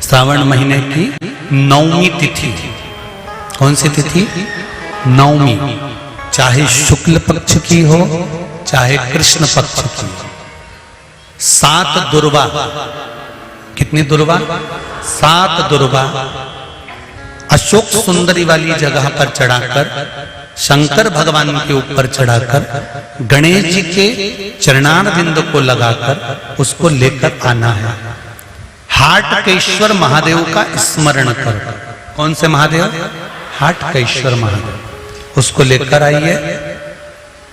श्रावण महीने की नौवीं तिथि। कौन सी तिथि? नौवीं। चाहे शुक्ल पक्ष की हो चाहे कृष्ण पक्ष की हो। 7 दुर्वा। कितनी दुर्वा? 7 दुर्वा अशोक सुंदरी वाली जगह पर चढ़ाकर, शंकर भगवान के ऊपर चढ़ाकर, गणेश जी के चरणारविंद को लगाकर उसको लेकर आना है। हाटकेश्वर महादेव का स्मरण कर। कौन से महादेव? हाटकेश्वर महादेव। उसको लेकर आइए।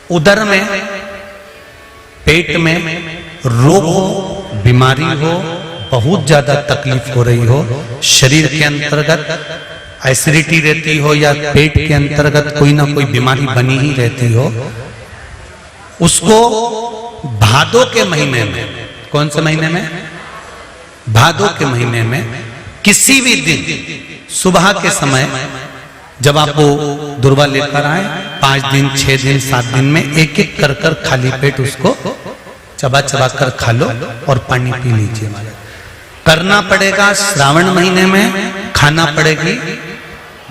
उदर में, पेट में रोग हो, बीमारी हो, बहुत ज्यादा तकलीफ हो रही हो, शरीर के अंतर्गत एसिडिटी रहती हो या पेट के अंतर्गत कोई ना कोई बीमारी बनी ही रहती हो, उसको भादो के महीने में, कौन से महीने में? भादो के महीने में किसी भी दिन सुबह के समय जब आप वो दुर्वा लेकर आए, 5 दिन, 6 दिन, 7 दिन में एक एक कर कर खाली पेट उसको चबा चबा कर खा लो और पानी पी लीजिए। करना पड़ेगा श्रावण महीने में, खाना पड़ेगी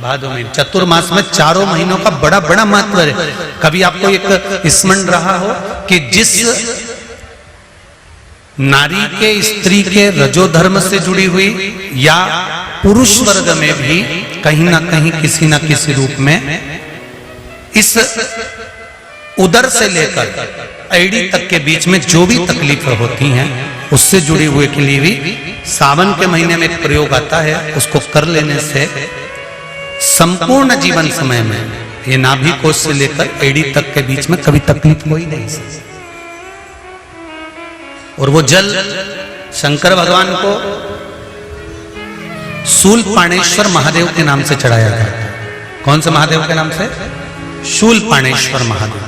भादो में। चतुर्मास में चारों महीनों का बड़ा बड़ा महत्व है। कभी आपको एक स्मरण रहा हो कि जिस नारी के, स्त्री के रजोधर्म से जुड़ी हुई या पुरुष वर्ग में भी कहीं ना कहीं किसी ना किसी रूप में इस उदर से लेकर एड़ी तक के बीच में जो भी तकलीफें होती हैं उससे जुड़ी हुए के लिए भी सावन के महीने में एक प्रयोग आता है। उसको कर लेने से संपूर्ण जीवन समय में ये नाभि कोश से लेकर एड़ी तक के बीच में कभी तकलीफ हो ही नहीं सकती। और वो जल शंकर भगवान को शूलपाणेश्वर महादेव के नाम से चढ़ाया गया। कौन से महादेव के नाम से? शूलपाणेश्वर महादेव।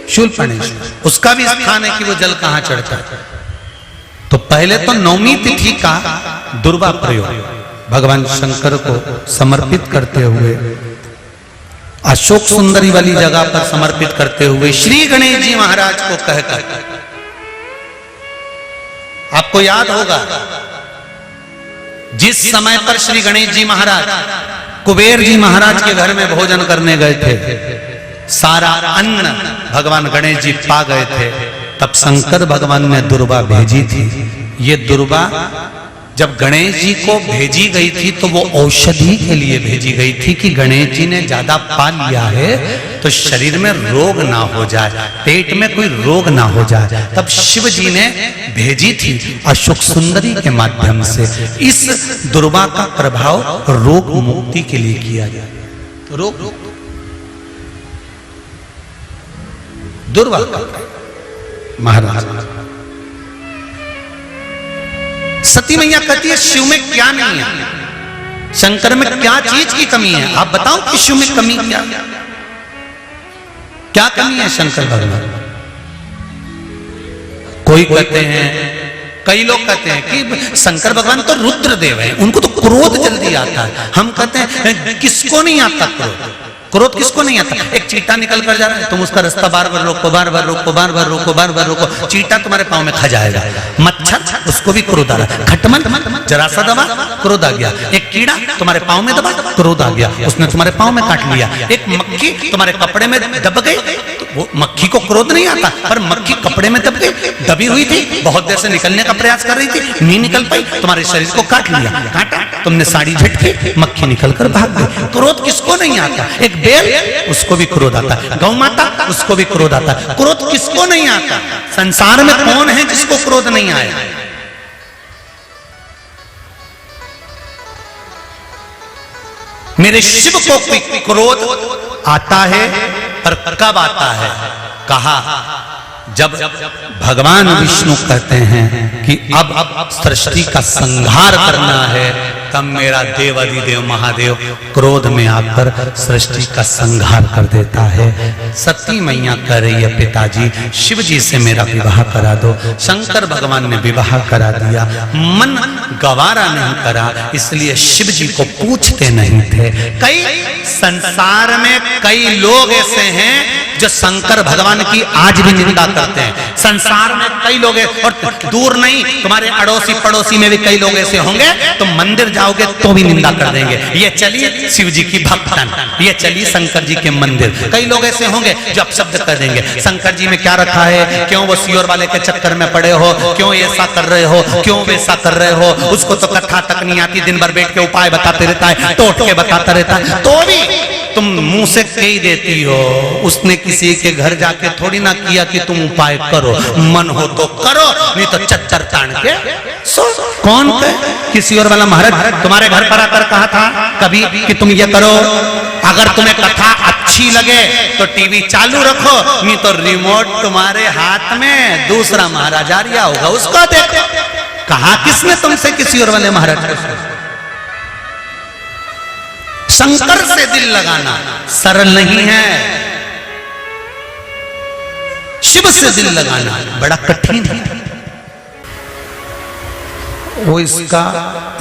शूलपाणेश्वर, उसका भी स्थान है कि वो जल कहां चढ़ता है। तो पहले तो नौवीं तिथि का दुर्वा प्रयोग भगवान शंकर को समर्पित करते हुए, अशोक सुंदरी वाली जगह पर समर्पित करते हुए श्री गणेश जी महाराज को कहकर, आपको याद होगा जिस समय पर श्री गणेश जी महाराज कुबेर जी महाराज के घर में भोजन करने गए थे, सारा अन्न भगवान गणेश जी पा गए थे, तब शंकर भगवान ने दुर्वा भेजी थी। ये दुर्वा जब गणेश जी को भेजी गई थी तो वो औषधि के लिए भेजी गई थी कि गणेश जी ने ज्यादा पा लिया है तो शरीर में रोग ना हो जाए, पेट में कोई रोग ना हो जाए। तब शिव जी ने भेजी थी अशोक सुंदरी के माध्यम से। इस दुर्वा का प्रभाव रोग मुक्ति के लिए किया गया। तो रोग दुर्वा महाराज। सती मैया कहती है शिव में क्या नहीं है, शंकर में क्या चीज की कमी है? आप बताओ कि शिव में कमी क्या कमी है शंकर भगवान? कोई कहते हैं, कई लोग कहते हैं कि शंकर भगवान तो रुद्रदेव है, उनको तो क्रोध जल्दी आता है। हम कहते हैं किसको नहीं आता क्रोध? क्रोध किसको नहीं आता? एक चींटा निकल कर जा रहा है, तुम उसका रास्ता बार बार रोको, बार बार रोको, बार बार रोको, बार बार रोको, चींटा तुम्हारे पांव में खा जाएगा। मच्छर, उसको भी क्रोध आ रहा है। खटमल, जरा सा दबा, क्रोध आ गया। एक कीड़ा तुम्हारे पांव में दबा, क्रोध आ गया, उसने तुम्हारे पांव में काट लिया। एक मक्खी तुम्हारे कपड़े में दब गई, वो मक्खी को क्रोध नहीं आता, पर मक्खी कपड़े में दब गई, दबी हुई थी, बहुत देर से निकलने का प्रयास कर रही थी, नहीं निकल पाई, तुम्हारे शरीर को काट लिया, काटा, तुमने साड़ी झटकी, मक्खी निकल कर भाग गई। क्रोध किसको नहीं आता? एक बेल, उसको भी क्रोध आता है। गौ माता, उसको भी क्रोध आता है। क्रोध किसको नहीं आता? संसार में कौन है जिसको क्रोध नहीं आया? मेरे शिव को क्रोध आता है, पर कब आता है? कहा जब भगवान विष्णु कहते हैं कि अब सृष्टि का संहार करना है, तब मेरा देवाधिदेव महादेव क्रोध में आकर सृष्टि का संहार कर देता है। सती मैया कह रही है पिताजी शिव जी से मेरा विवाह करा दो। शंकर भगवान ने विवाह करा दिया, मन गवारा नहीं करा, इसलिए शिव जी को पूछते नहीं थे। कई संसार में कई लोग ऐसे हैं जो शंकर भगवान की आज भी निंदा करते हैं। संसार में कई लोग और दूर नहीं, तुम्हारे अड़ोसी पड़ोसी में भी कई लोग ऐसे होंगे, तुम मंदिर जाओगे तो भी निंदा कर देंगे। ये चली शिव जी की भक्तन, ये चली शंकर जी के मंदिर। कई लोग ऐसे होंगे जो अपशब्द कर देंगे, शंकर जी में क्या रखा है, क्यों वो सियोर वाले के चक्कर में पड़े हो, क्यों ऐसा कर रहे हो, क्यों वैसा कर रहे हो। उसको तो कथा तक नहीं आती, दिन भर बैठ के उपाय बताते रहता है, तोड़ के बताता रहता है, तो भी तुम मुंह से कह देती हो। उसने किसी के घर जाके थोड़ी ना किया कि तुम उपाय करो, मन हो तो करो, नहीं तो चच्चर तान के सो। कौन कहे? किसी और वाला महाराज तुम्हारे घर पर आकर कहा था कभी कि तुम ये करो? अगर तुम्हें कथा अच्छी लगे तो टीवी चालू रखो, नहीं तो रिमोट तुम्हारे हाथ में दूसरा महाराज आ रहा होगा, उसको देखो। कहा किसने तुमसे किसी और वाले महाराज को? शंकर से दिल लगाना सरल नहीं है, शिव से दिल लगाना बड़ा कठिन है। वो इसका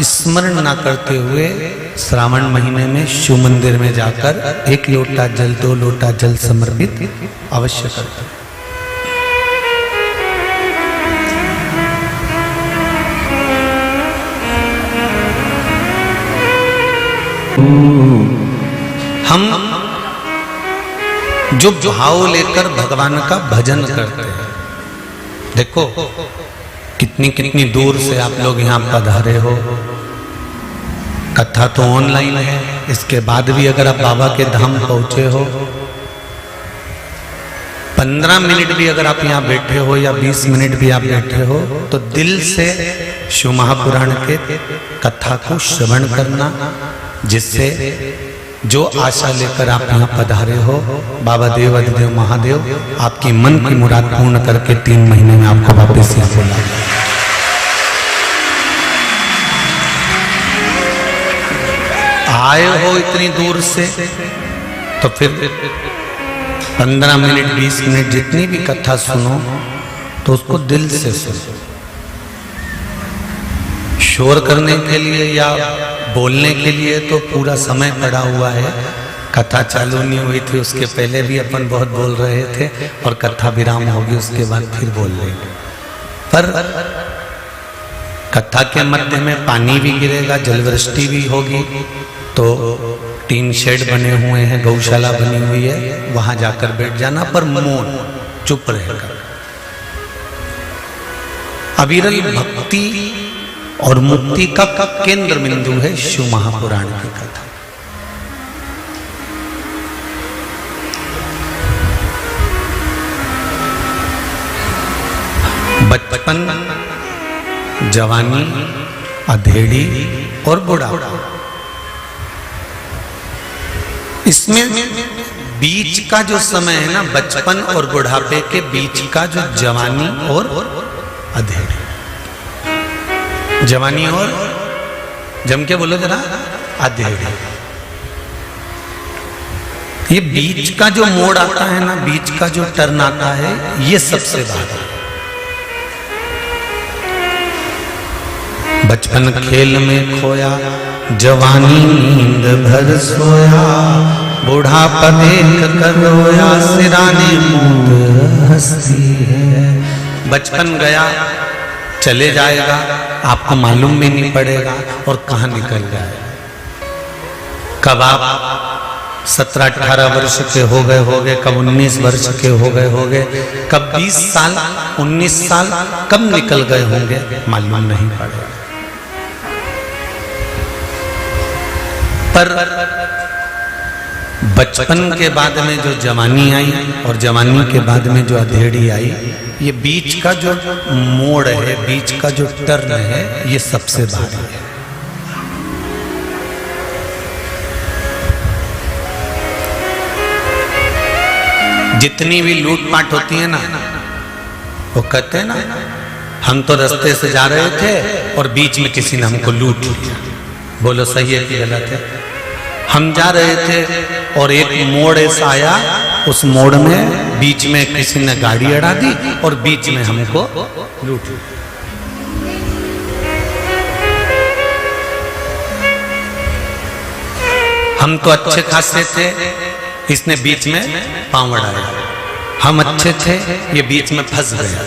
स्मरण ना करते हुए श्रावण महीने में शिव मंदिर में जाकर 1 लोटा जल 2 लोटा जल समर्पित अवश्य करते। हम जो भाव लेकर भगवान का भजन करते हैं, देखो कितनी कितनी दूर से आप लोग यहाँ पधारे हो। कथा तो ऑनलाइन है, इसके बाद भी अगर आप बाबा के धाम पहुंचे हो, 15 मिनट भी अगर आप यहाँ बैठे हो या 20 मिनट भी आप बैठे हो, तो दिल से शिव महापुराण के कथा को श्रवण करना, जिससे जो आशा लेकर आप यहाँ पधारे हो, बाबा देव अधिदेव महादेव आपकी मन की मुराद पूर्ण करके 3 महीने में आपको वापस यहाँ बुला। आए हो इतनी दूर से, तो फिर 15 मिनट 20 मिनट जितनी भी कथा सुनो तो उसको दिल से सुनो। शोर करने के लिए या बोलने के लिए तो पूरा समय पड़ा हुआ है। कथा चालू नहीं हुई थी उसके पहले भी अपन बहुत बोल रहे थे, और कथा विराम होगी उसके बाद फिर बोल लेंगे। पर कथा के मध्य में पानी भी गिरेगा, जलवृष्टि भी होगी, तो 3 शेड बने हुए हैं, गौशाला बनी हुई है, वहां जाकर बैठ जाना, पर मौन चुप रहेगा। अविरल भक्ति और मुक्ति का केंद्र बिंदु है शिव महापुराण की कथा। बचपन, जवानी, अधेड़ी और बुढ़ापा, इसमें बीच का जो समय है ना, बचपन और बुढ़ापे के बीच का जो जवानी और अधेड़ी, जवानी और जम के बोलो जरा, अधेड़ी, ये बीच का जो मोड़ आता है ना, बीच का जो टर्न आता है, ये सबसे बात है। बचपन खेल में खोया, जवानी नींद भर सोया, बुढ़ापा देख कर रोया, सिराने मूंद हंसती है। बचपन गया चले जाएगा, आपको मालूम भी नहीं पड़ेगा, और कहां निकल जाएगा। कब आप 17-18 वर्ष के हो गए, कब 19 वर्ष के हो गए, कब 20 साल 19 साल कब निकल गए होंगे मालूम नहीं पड़ेगा। पर बचपन के बाद में जो जवानी आई और जवानी के बाद में जो अधेड़ी आई, ये बीच का जो मोड़ है, बीच का जो टर्न है, ये सबसे भारी है। जितनी भी लूटपाट होती है ना, वो कहते हैं ना, हम तो रास्ते से जा रहे थे और बीच में किसी ने हमको लूट लिया। बोलो सही है कि गलत है? हम जा रहे थे और एक मोड़ ऐसा आया, उस मोड़ में बीच में किसी ने गाड़ी अड़ा दी और बीच में हमको लूट लिया। हम तो अच्छे खासे थे, इसने बीच में पांव अड़ाया, हम अच्छे थे, ये बीच में फंस गया।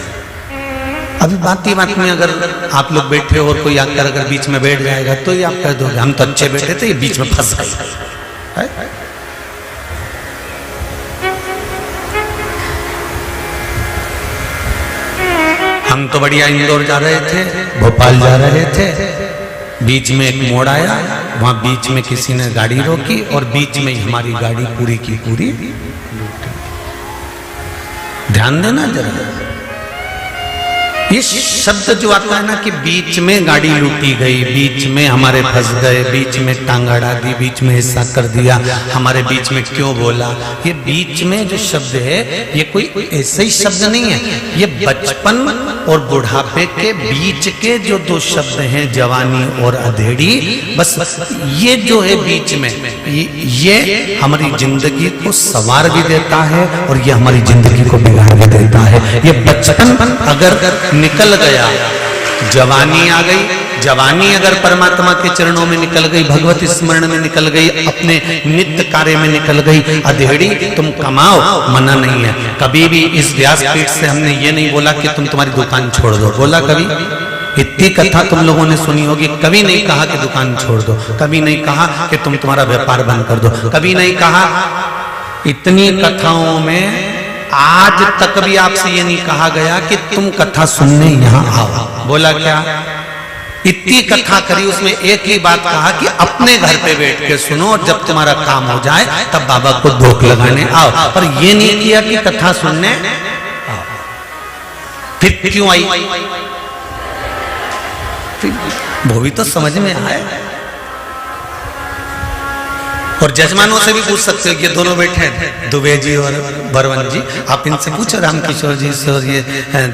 अभी बात ही बात में अगर आप लोग बैठे हो और कोई आकर अगर बीच में बैठ जाएगा तो ये आप कह दोगे हम तो अच्छे बैठे थे, ये बीच में फंस गए। हम तो बढ़िया इंदौर जा रहे थे, भोपाल जा रहे थे, बीच में एक मोड़ आया, वहां बीच में किसी ने गाड़ी रोकी और बीच में ही हमारी गाड़ी पूरी की पूरी। ध्यान देना जरा, ये शब्द जो आता है ना कि बीच में गाड़ी लूटी गई, बीच में हमारे फंस गए, बीच में टांग अड़ा दी, बीच में हिस्सा कर दिया, हमारे बीच में क्यों बोला, ये बीच में जो शब्द है ये कोई ऐसे ही शब्द नहीं है, ये बचपन और बुढ़ापे के बीच के जो दो शब्द हैं, जवानी और अधेड़ी, बस ये जो है बीच में, ये हमारी जिंदगी को संवार भी देता है और ये हमारी जिंदगी को बिगाड़ भी देता है। ये बचपन अगर निकल गया, जवानी आ गई, जवानी अगर परमात्मा के चरणों में निकल गई, भगवत स्मरण में निकल गई, अपने नित्य कार्य में निकल गई, अधेड़ी तुम कमाओ, मना नहीं है। कभी भी इस व्यासपीठ से हमने ये नहीं बोला कि तुम तुम्हारी दुकान छोड़ दो, बोला कभी? इतनी कथा तुम लोगों ने सुनी होगी, कभी नहीं कहा कि दुकान छोड़ दो, कभी नहीं कहा कि तुम तुम्हारा व्यापार बंद कर दो, कभी नहीं कहा। इतनी कथाओं में आज तक भी आपसे ये नहीं कहा गया कि तुम कथा सुनने यहाँ आओ, बोला क्या? इतनी कथा करी, उसमें एक ही बात कहा कि अपने घर पे बैठ के सुनो और जब तुम्हारा काम हो जाए तब बाबा को धोख लगाने आओ, पर ये नहीं किया कि कथा सुनने आओ। फिर क्यों आई? वो भी तो समझ में आए। और जजमानों से भी पूछ सकते हो, ये दोनों बैठे हैं दुबे जी और बरवन जी, आप इनसे पूछो, रामकिशोर जी से और ये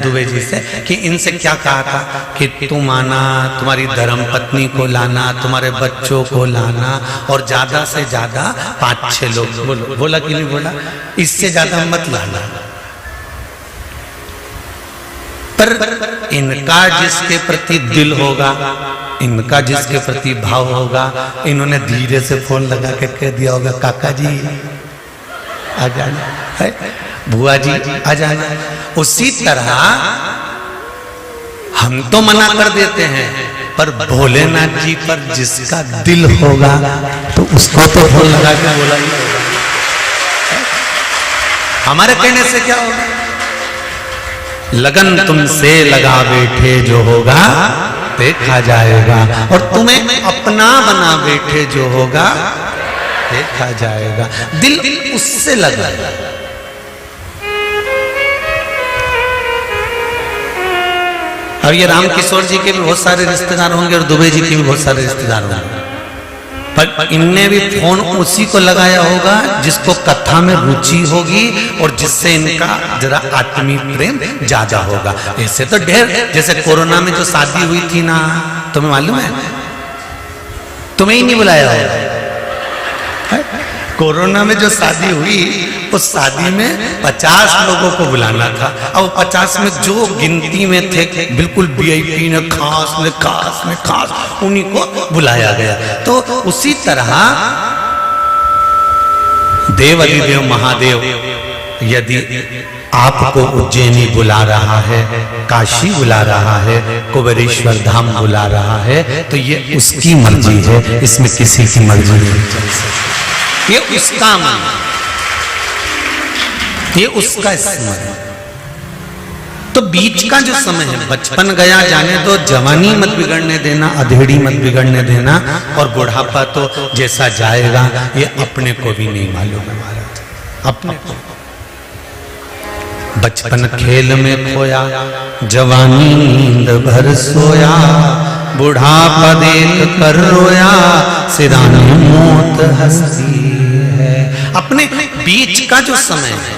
दुबे जी से, कि इनसे क्या कहा था कि तुम आना, तुम्हारी धर्म पत्नी को लाना, तुम्हारे बच्चों को लाना और ज्यादा से ज्यादा 5-6 लोग, बोलो, बोला कि नहीं बोला? इससे ज्यादा मत लाना। पर इनका जिसके प्रति दिल होगा, इनका जिसके प्रति भाव होगा, इन्होंने धीरे से फोन लगा के कह दिया होगा, काका जी आ जाना, बुआ जी आ जाना। उसी तरह हम तो मना कर देते हैं, पर भोलेनाथ जी पर जिसका दिल होगा तो उसको तो फोन लगा के बोला ही होगा। हमारे कहने से क्या होगा? लगन तुमसे लगा बैठे जो होगा देखा जाएगा, और तुम्हें अपना बना बैठे जो होगा देखा जाएगा। दिल उससे लगा। और ये रामकिशोर जी के भी बहुत सारे रिश्तेदार होंगे और दुबे जी के भी बहुत सारे रिश्तेदार होंगे, पर इनने भी फोन उसी को लगाया होगा जिसको कथा में रुचि होगी और जिससे इनका जरा आत्मीय प्रेम ज्यादा होगा। ऐसे तो ढेर, जैसे कोरोना में जो शादी हुई थी ना, तुम्हें मालूम है? तुम्हें ही नहीं बुलाया होगा। कोरोना में जो शादी हुई, उस शादी में 50 लोगों को बुलाना था, अब 50 में जो गिनती में थे बिल्कुल VIP ने खास उन्हीं को बुलाया गया। तो उसी तरह देव अधिदेव महादेव यदि आपको उज्जैनी बुला रहा है, काशी बुला रहा है, कुबेरेश्वर धाम बुला रहा है, तो ये उसकी मर्जी है, इसमें किसी की मर्जी नहीं चल सकती। ये उसका मन, ये उसका स्मरण। तो बीच का जो समय है, बचपन गया जाने दो, जवानी मत बिगड़ने देना, अधेड़ी मत बिगड़ने देना, और बुढ़ापा तो जैसा जाएगा ये अपने को भी नहीं मालूम है महाराज, अपने को। बचपन खेल में खोया, जवानी नींद भर सोया, बुढ़ापा देख कर रोया, सिराने मौत हंसती है। अपने बीच का जो समय है,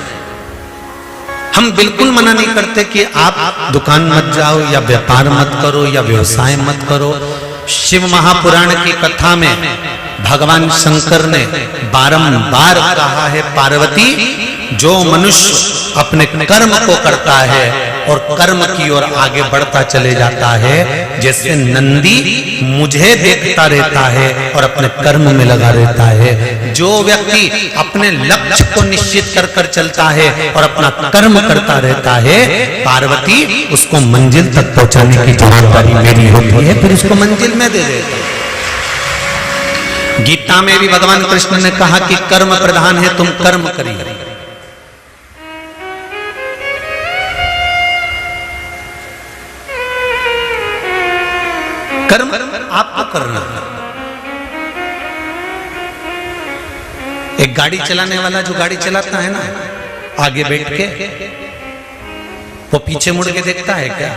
हम बिल्कुल मना नहीं करते कि आप दुकान मत जाओ या व्यापार मत करो या व्यवसाय मत करो। शिव महापुराण की कथा में भगवान शंकर ने बारंबार कहा है, पार्वती जो मनुष्य अपने कर्म को करता है और कर्म की ओर आगे बढ़ता चले जाता है। जैसे नंदी मुझे देखता रहता है और अपने कर्म में लगा रहता है। जो व्यक्ति अपने लक्ष्य को निश्चित कर कर चलता है और अपना कर्म करता रहता है, पार्वती उसको मंजिल तक पहुंचाने की जवाबदारी मेरी होती है, फिर उसको मंजिल में दे देता है। गीता में भी भगवान कृष्ण ने कहा कि कर्म प्रधान है, तुम कर्म करिए। कर्म आपको करना है। एक गाड़ी चलाने वाला जो गाड़ी चलाता है ना, आगे बैठ के वो पीछे मुड़ के देखता है क्या?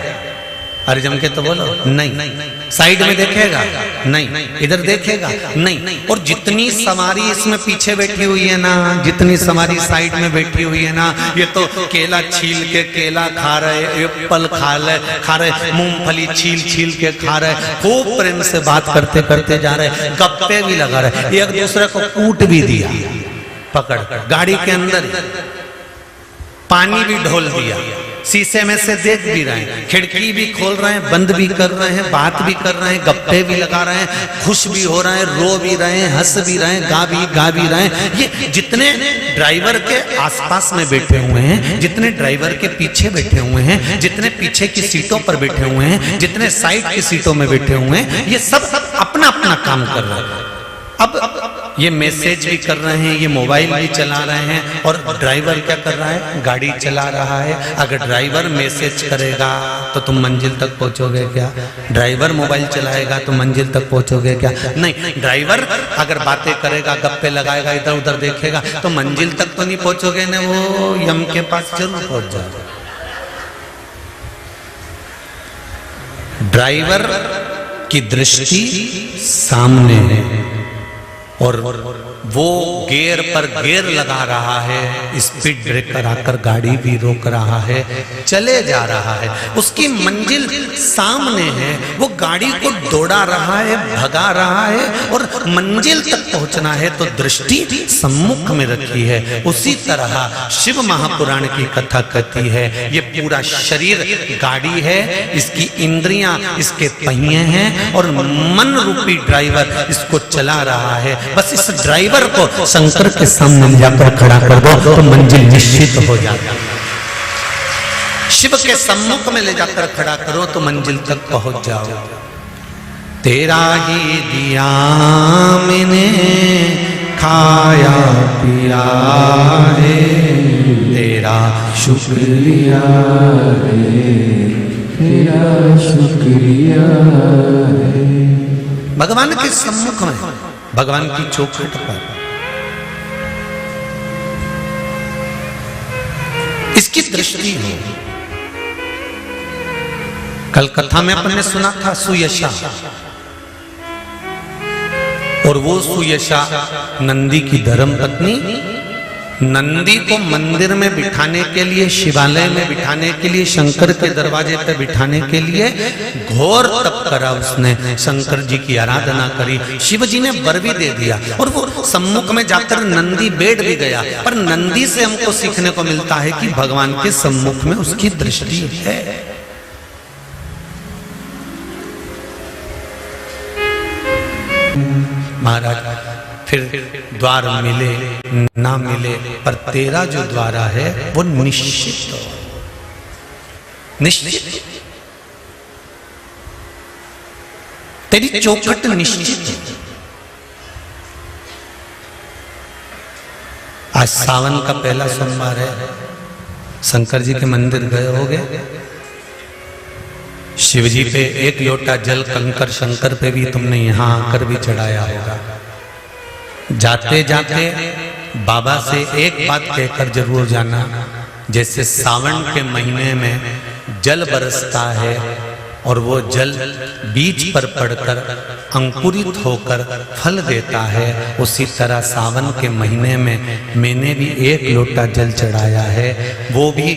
अरे जम के तो बोलो नहीं। साइड में देखेगा नहीं, इधर देखेगा नहीं। और जितनी सवारी इसमें पीछे बैठी हुई है ना, जितनी सवारी साइड में बैठी हुई है ना, ये तो केला छील के केला खा रहे, एप्पल खा रहे, मूंगफली छील के खा रहे, खूब प्रेम से बात करते करते जा रहे, गप्पे भी लगा रहे, एक दूसरे को कूट भी दिया पकड़ कर गाड़ी के अंदर, पानी भी ढोल दिया, शीशे में से देख भी रहे हैं, खिड़की भी खोल रहे हैं, बंद भी कर रहे हैं, बात भी कर रहे हैं, गप्पे भी लगा रहे हैं, खुश भी हो रहे हैं, रो भी रहे हैं, हंस भी रहे हैं, गा भी रहे हैं। ये जितने ड्राइवर के आसपास में बैठे हुए हैं, जितने ड्राइवर के पीछे बैठे हुए हैं, जितने पीछे की सीटों पर बैठे हुए हैं, जितने साइड की सीटों में बैठे हुए हैं, ये सब अपना अपना काम कर रहे हैं। अब ये मैसेज भी कर रहे हैं, ये मोबाइल भी चला रहे हैं, और ड्राइवर क्या कर रहा है? गाड़ी चला रहा है। अगर ड्राइवर मैसेज करेगा तो तुम मंजिल तक पहुंचोगे क्या? ड्राइवर मोबाइल चलाएगा तो मंजिल तक पहुंचोगे क्या? नहीं। ड्राइवर अगर बातें करेगा, गप्पे लगाएगा, इधर उधर देखेगा तो मंजिल तक तो नहीं पहुंचोगे ना, वो यम के पास जरूर पहुंच जाओगे। ड्राइवर की दृष्टि सामने है और वो गियर पर गियर लगा रहा है, स्पीड ब्रेकर आकर गाड़ी भी रोक रहा है, चले जा रहा है, उसकी मंजिल सामने है, वो गाड़ी को दौड़ा रहा है, भगा रहा है, और मंजिल तक पहुंचना है तो दृष्टि सम्मुख में रखी है। उसी तरह शिव महापुराण की कथा कहती है, ये पूरा शरीर गाड़ी है, इसकी इंद्रियां इसके पहिए हैं और मन रूपी ड्राइवर इसको चला रहा है। बस इस ड्राइवर को शंकर के सामने ले जाकर खड़ा कर दो तो मंजिल निश्चित हो जाती है। शिव के सम्मुख में ले जाकर खड़ा करो तो मंजिल तक पहुंच जाओ। तेरा ही दिया मैंने खाया पिया रे, तेरा शुक्रिया रे, तेरा शुक्रिया रे। भगवान के सम्मुख में, भगवान की चौखट पर इसकी दृष्टि है। कल कथा में अपन ने सुना था सुयशा, और वो सुयशा नंदी की धर्म पत्नी, नंदी को मंदिर में बिठाने के लिए, शिवालय में बिठाने के लिए, शंकर के दरवाजे पर बिठाने के लिए घोर तप करा उसने, शंकर जी की आराधना करी, शिव जी ने वर भी दे दिया और वो सम्मुख में जाकर नंदी बैठ भी गया। पर नंदी से हमको सीखने को मिलता है कि भगवान के सम्मुख में उसकी दृष्टि है। महाराज फिर द्वार मिले ना मिले, पर तेरा जो द्वारा है वो निश्चित हो, निश्चित तेरी चौखट निश्चित है। आज सावन का पहला सोमवार है, शंकर जी के मंदिर गए होगे, शिव जी पे एक लोटा जल कंकर शंकर पे भी तुमने यहां आकर भी चढ़ाया होगा। जाते जाते बाबा से एक बात कहकर जरूर जाना, जैसे सावन के महीने में जल बरसता है और वो जल बीज पर पड़कर अंकुरित होकर फल देता है, उसी तरह सावन के महीने में मैंने भी एक लोटा जल चढ़ाया है, वो भी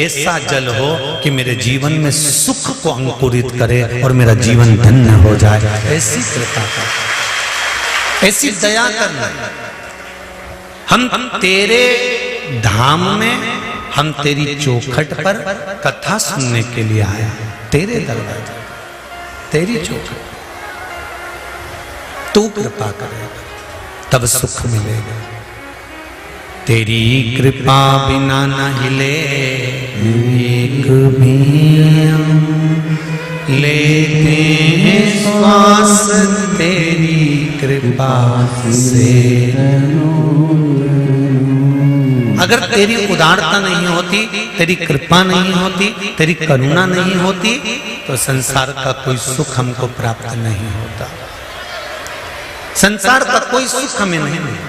ऐसा जल हो कि मेरे जीवन में सुख को अंकुरित करे और मेरा जीवन धन्य हो जाए। ऐसी कृपा कर, ऐसी दया करना। हम तेरे धाम में हम तेरी चौखट पर कथा सुनने के लिए आया, तेरे दरवाजे, तेरी चौखट, तू कृपा करेगा तब सुख मिलेगा। तेरी कृपा बिना न हिले एक भी लेते हैं श्वास, तेरी कृपा से। अगर तेरी उदारता नहीं होती, तेरी कृपा नहीं होती, तेरी करुणा नहीं होती, तो संसार का कोई सुख हमको प्राप्त नहीं होता। संसार का कोई सुख हमें नहीं मिलता।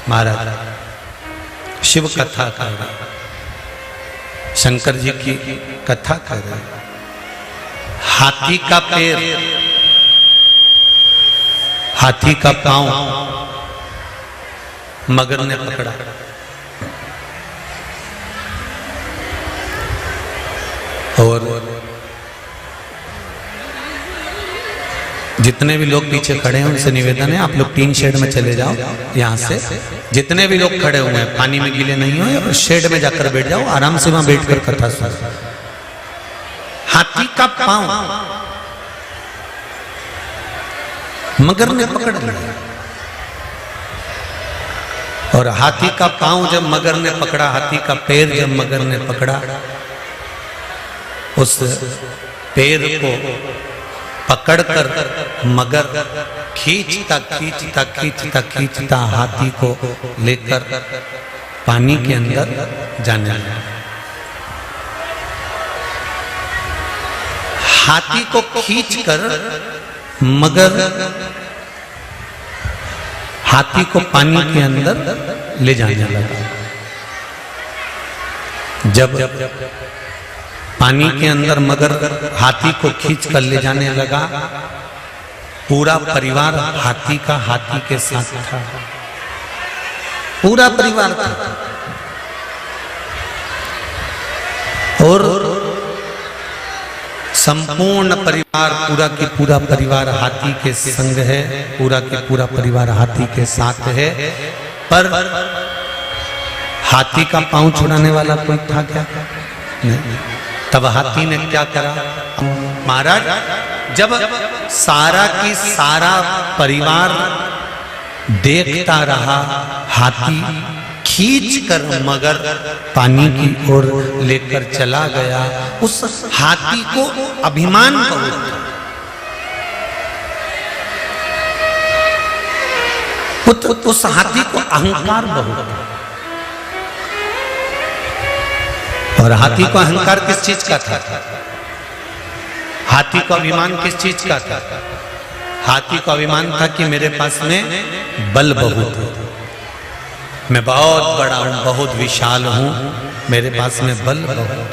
महाराज शिव कथा कर रहे, शंकर जी की कथा कर रहे, हाथी का पैर, हाथी का पांव मगर ने पकड़ा, और जितने भी लोग पीछे खड़े हैं उनसे निवेदन है, आप लोग टीन शेड में चले जाओ। यहाँ से जितने भी लोग खड़े हुए हैं पानी में गीले नहीं हो, शेड में जाकर बैठ जाओ, आराम से वहां बैठकर कथा सुनो। हाथी का पांव मगर ने पकड़ लिया, और हाथी का पांव जब मगर ने पकड़ा, हाथी का पैर जब मगर ने पकड़ा, उस पैर को पकड़कर मगर खींचता खींचता खींचता खींचता हाथी को लेकर पानी के अंदर जाने लगा। हाथी को खींचकर मगर हाथी को पानी के अंदर ले जाने लगा। जब पानी के अंदर मगर हाथी को खींच कर ले जाने लगा, पूरा परिवार हाथी का हाथी के साथ था, पूरा परिवार था, और संपूर्ण परिवार, पूरा की पूरा परिवार हाथी के संग है, पूरा के पूरा परिवार हाथी के साथ है। पर हाथी का पांव छुड़ाने वाला कोई था क्या? नहीं। तब हाथी ने क्या करा? महाराज जब सारा की सारा परिवार देखता रहा, हाथी खींचकर मगर पानी की ओर लेकर चला गया। उस हाथी को अभिमान बहुत था, उस हाथी को अहंकार बहुत था। और हाथी को अहंकार किस चीज का था? हाथी को अभिमान किस चीज का था? हाथी को अभिमान था कि मेरे पास में बल बहुत है, मैं बहुत बड़ा हूं, बहुत विशाल हूं, मेरे पास में बल बहुत है।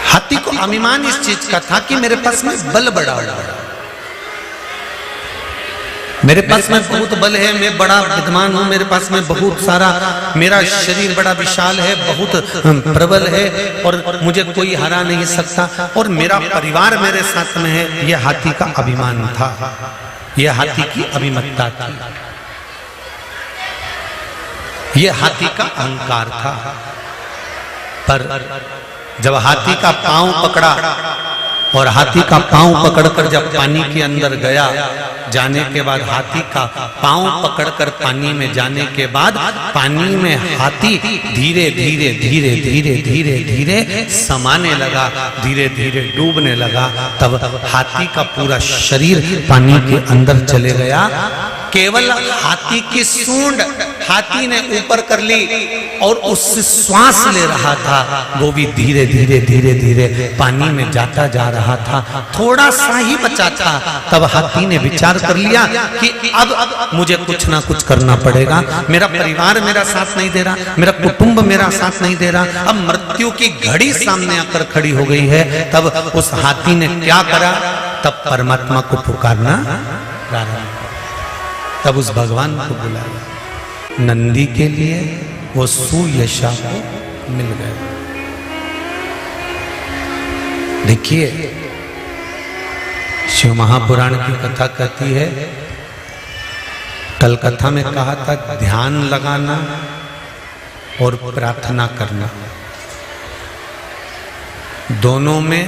हाथी को अभिमान इस चीज का था कि मेरे पास में बल बड़ा है, मेरे पास में बहुत बल है, मैं बड़ा विद्वान हूं, मेरे पास में बहुत सारा, मेरा शरीर बड़ा विशाल है, बहुत प्रबल है, और मुझे कोई हरा नहीं सकता, और मेरा परिवार मेरे साथ में है। यह हाथी का अभिमान था, यह हाथी की अभिमतता थी, यह हाथी का अहंकार था। पर जब हाथी का पांव पकड़ा, और हाथी का पांव पकड़कर जब पानी के अंदर गया, जाने के बाद हाथी का पांव पकड़कर पानी में जाने के बाद पानी में हाथी धीरे धीरे धीरे धीरे धीरे धीरे समाने लगा, धीरे धीरे डूबने लगा। तब हाथी का पूरा शरीर पानी के अंदर चले गया। केवल हाथी की सूंड हाथी ने ऊपर कर ली और उससे श्वास ले रहा था, वो भी धीरे धीरे धीरे धीरे पानी में जाता जा रहा था, थोड़ा सा ही बचा था। तब हाथी ने विचार कर लिया कि अब मुझे कुछ ना कुछ करना पड़ेगा, मेरा परिवार मेरा साथ नहीं दे रहा, मेरा कुटुंब मेरा साथ नहीं दे रहा, अब मृत्यु की घड़ी सामने आकर खड़ी हो गई है। तब उस हाथी ने क्या करा? तब परमात्मा को पुकारना प्रारंभ, तब उस भगवान को बुलाया। नंदी के लिए वो सुयशा को मिल गया। देखिए शिव महापुराण की कथा कहती है, कल कथा में कहा था ध्यान लगाना और प्रार्थना करना, दोनों में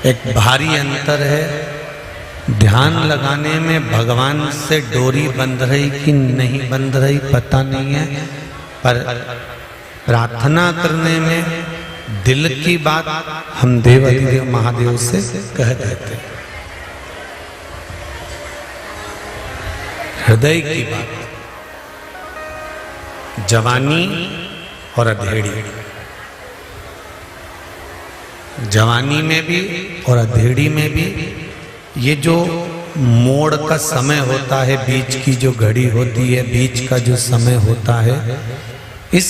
एक भारी अंतर है। ध्यान लगाने में भगवान से डोरी बंध रही कि नहीं बंध रही पता नहीं है, पर प्रार्थना करने में दिल की बात हम देवाधिदेव महादेव से कह देते, हृदय की बात। जवानी और अधेड़ी, जवानी में भी और अधेड़ी में भी ये जो मोड़ का समय होता है, बीच की जो घड़ी होती है, बीच का जो समय होता है, इस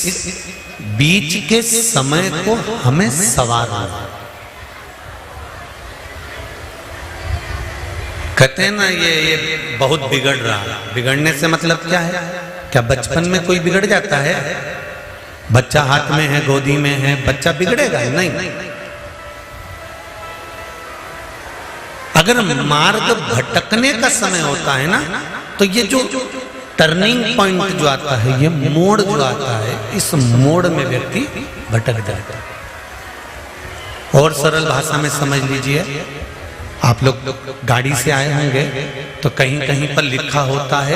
बीच के समय को हमें संवारना। कहते हैं ना ये बहुत बिगड़ रहा है। बिगड़ने से मतलब क्या है? क्या बचपन में कोई बिगड़ जाता है? बच्चा हाथ में है, गोदी में है, बच्चा बिगड़ेगा? नहीं। अगर मार्ग भटकने का समय होता है ना, तो ये जो टर्निंग पॉइंट जो आता है, ये मोड़ जो आता है, इस मोड़ में व्यक्ति भटक जाता है। और सरल भाषा में समझ लीजिए, आप लोग गाड़ी से आए होंगे तो कहीं कहीं पर लिखा होता है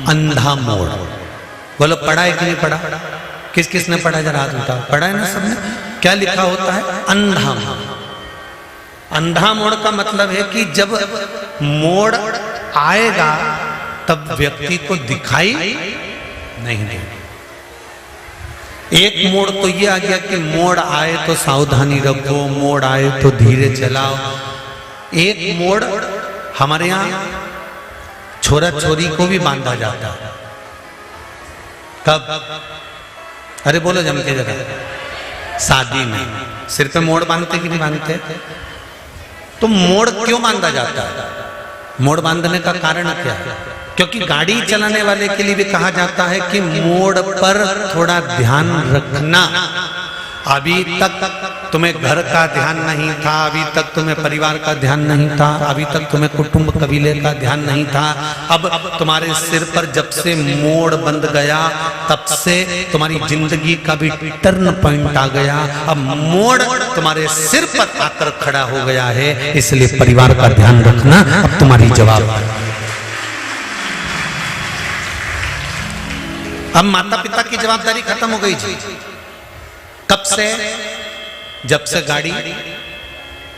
अंधा मोड़। बोलो पढ़ा है कि नहीं पढ़ा? किस किस ने पढ़ा? जरा हाथ उठाओ। पढ़ा है ना सबने? क्या लिखा होता है? अंधा मोड़। अंधा मोड़ का मतलब है कि जब मोड़ आएगा तब व्यक्ति को दिखाई नहीं देगा। एक मोड़ तो ये आ गया कि मोड़ आए तो सावधानी रखो, मोड़ आए तो धीरे चलाओ। एक मोड़ हमारे यहाँ छोरा छोरी को भी बांधा जाता है। कब? अरे बोलो जम के जरा। शादी में सिर पे मोड़ बांधते कि नहीं बांधते? तो मोड़ क्यों बांधा जाता है? मोड़ बांधने का कारण क्या है? क्योंकि गाड़ी चलाने वाले के लिए भी कहा जाता है कि मोड़ पर थोड़ा ध्यान रखना। अभी तक तुम्हें घर का ध्यान नहीं था, अभी तक तुम्हें परिवार का ध्यान नहीं था, अभी तक तुम्हें कुटुंब कबीले का ध्यान नहीं था। अब तुम्हारे सिर पर जब से मोड़ बंध गया, तब से तुम्हारी जिंदगी का भी टर्न पॉइंट आ गया। अब मोड़ तुम्हारे सिर पर आकर खड़ा हो गया है, इसलिए परिवार का ध्यान रखना अब तुम्हारी जवाबदारी। अब माता पिता की जवाबदारी खत्म हो गई जी। कब से? जब से गाड़ी,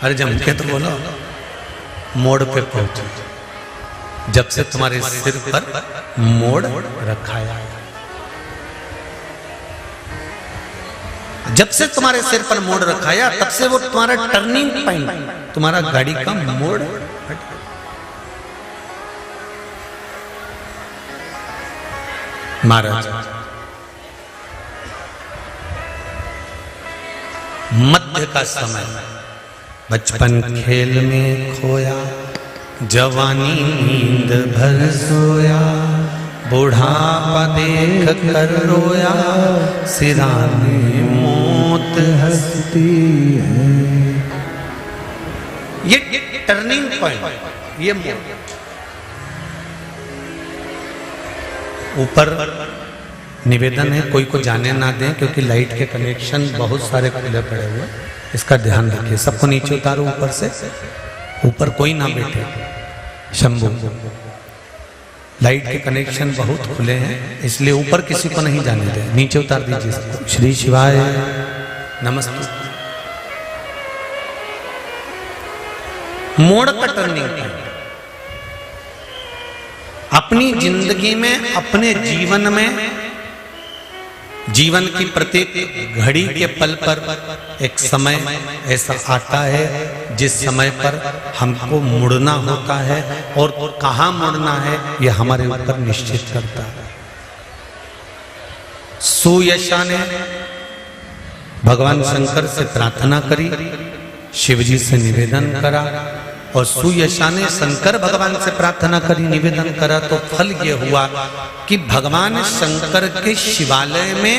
अरे जम के तो बोलो, मोड़ पे पहुंची। जब से तुम्हारे सिर पर मोड़ रखाया, जब से तुम्हारे सिर पर मोड़ रखाया, तब से वो तुम्हारा टर्निंग पॉइंट, तुम्हारा गाड़ी का मोड़। महाराज मध्य का समय, बचपन खेल में खोया, जवानी नींद भर सोया, बुढ़ापा देख कर रोया, सिराने मौत हंसती है। ये टर्निंग पॉइंट, ये ऊपर निवेदन है कोई को जाने ना दें, क्योंकि लाइट के कनेक्शन बहुत सारे खुले पड़े हुए, इसका ध्यान रखिए। सबको नीचे उतारो ऊपर से, ऊपर कोई ना बैठे। शंभू, लाइट के कनेक्शन बहुत खुले हैं, इसलिए ऊपर किसी को नहीं जाने दें, नीचे उतार दीजिए सबको। श्री शिवाय नमस्ते। मोड़ का टर्निंग पॉइंट अपनी जिंदगी में, अपने जीवन में, जीवन की प्रत्येक घड़ी के पल पर एक समय ऐसा आता है जिस समय पर हमको मुड़ना होता है, और कहाँ मुड़ना है यह हमारे ऊपर निश्चित करता है। सुयशा ने भगवान शंकर से प्रार्थना करी, शिवजी से निवेदन करा, और सुयशा ने शंकर भगवान से प्रार्थना करी, निवेदन करा, तो फल ये हुआ कि भगवान शंकर के शिवालय में,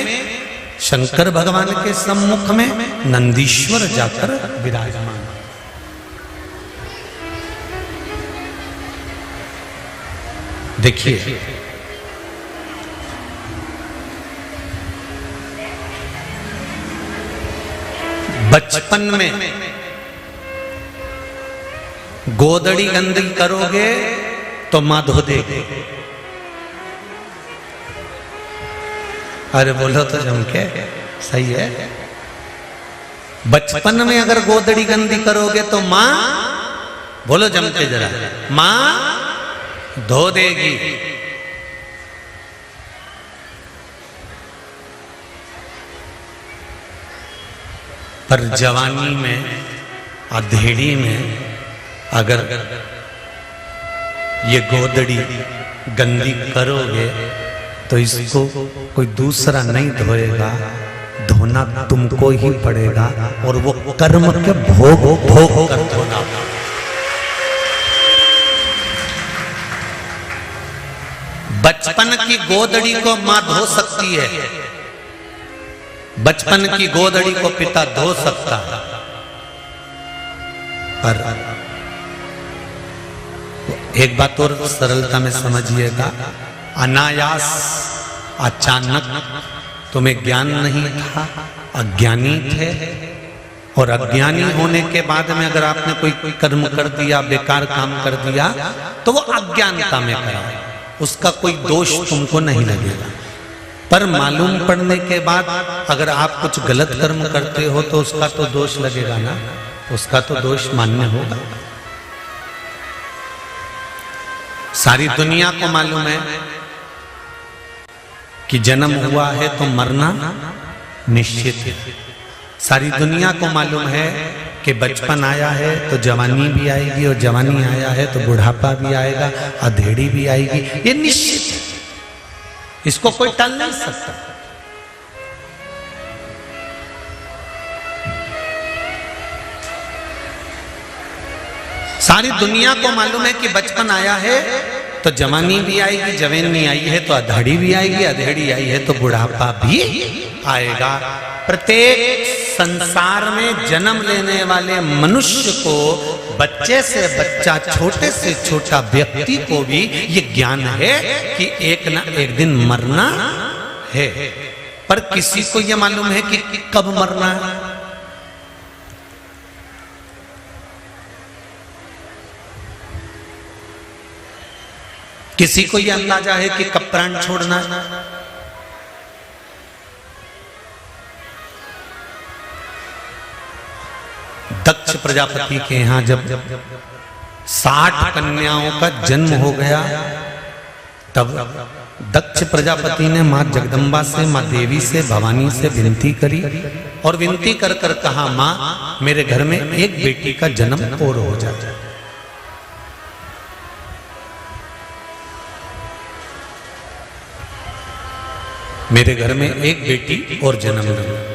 शंकर भगवान के सम्मुख में नंदीश्वर जाकर विराजमान। देखिए, बचपन में गोदड़ी गंदी करोगे तो मां धो देगी। अरे बोलो तो जम के, सही है। बचपन में अगर गोदड़ी गंदी करोगे तो मां, बोलो जम के जरा, मां धो देगी। पर जवानी में, अधेड़ी में अगर ये गोदड़ी गंदी करोगे तो इसको कोई दूसरा नहीं धोएगा, धोना तुमको ही पड़ेगा, और वो कर्म के भोग भोग कर धोना। बचपन की गोदड़ी को मां धो सकती है, बचपन की गोदड़ी को पिता धो सकता है, पर एक बात और सरलता में समझिएगा, अनायास अचानक तुम्हें ज्ञान नहीं था, अज्ञानी थे, और अज्ञानी होने के बाद में अगर आपने कोई कर्म कर दिया, बेकार काम कर दिया, तो वो अज्ञानता में करा, उसका कोई दोष तुमको नहीं लगेगा। पर मालूम पड़ने के बाद अगर आप कुछ गलत कर्म करते हो तो उसका तो दोष लगेगा ना, उसका तो दोष मान्य होगा। सारी दुनिया को मालूम है कि जन्म हुआ है तो मरना निश्चित है। सारी दुनिया को मालूम है कि बचपन आया है तो जवानी भी आएगी, और जवानी आया है तो बुढ़ापा भी आएगा, अधेड़ी भी आएगी, ये निश्चित है, इसको कोई टाल नहीं सकता। सारी दुनिया को मालूम है कि बचपन आया है तो जवानी भी आएगी, जवानी आई है तो अधेड़ी भी आएगी, अधेड़ी आई है तो बुढ़ापा भी आएगा। प्रत्येक संसार में जन्म लेने वाले मनुष्य को, बच्चे से बच्चा, छोटे से छोटा व्यक्ति को भी ये ज्ञान है कि एक ना एक दिन मरना है, पर किसी को ये मालूम है कि कब मरना है। किसी को ये अंदाजा है कि कब प्राण छोड़ना है। दक्ष प्रजापति के यहां जब 60 कन्याओं का जन्म हो गया, तब दक्ष प्रजापति ने मां जगदम्बा से, मां देवी से, भवानी से विनती करी, और विनती कर कर कहा, मां मेरे घर में एक बेटी का जन्म और हो जाए। मेरे घर में एक बेटी और जन्म ले।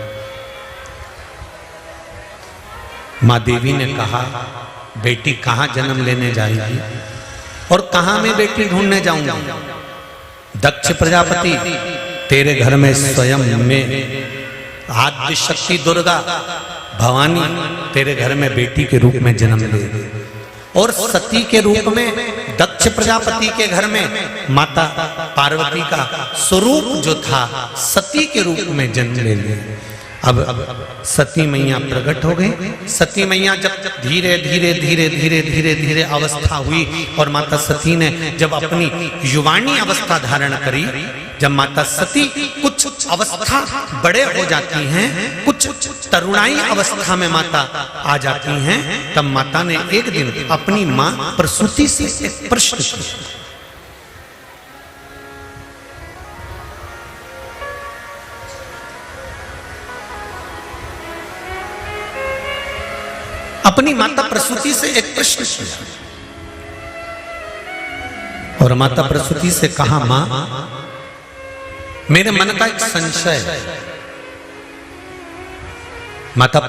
मां देवी ने कहा, बेटी कहां जन्म लेने जाएगी और कहां मैं बेटी ढूंढने जाऊंगा? दक्ष प्रजापति, तेरे घर में स्वयं में आद्य शक्ति दुर्गा भवानी तेरे घर में बेटी के रूप में जन्म ले, और सती के रूप में दक्ष प्रजापति के घर में माता पार्वती का स्वरूप जो था सती के रूप में जन्म ले लिया। अब सती मैया प्रकट हो गई। सती मैया जब धीरे धीरे धीरे धीरे धीरे धीरे अवस्था हुई, और माता सती ने जब अपनी युवानी अवस्था धारण करी, जब माता सती कुछ अवस्था बड़े हो जाती हैं, कुछ तरुणाई अवस्था में माता आ जाती हैं, तब माता ने एक दिन अपनी मां प्रसूति से एक प्रश्न किया। अपनी माता प्रसूति से एक प्रश्न किया, और माता प्रसूति से कहा, मां मेरे मन का एक संशय है। माता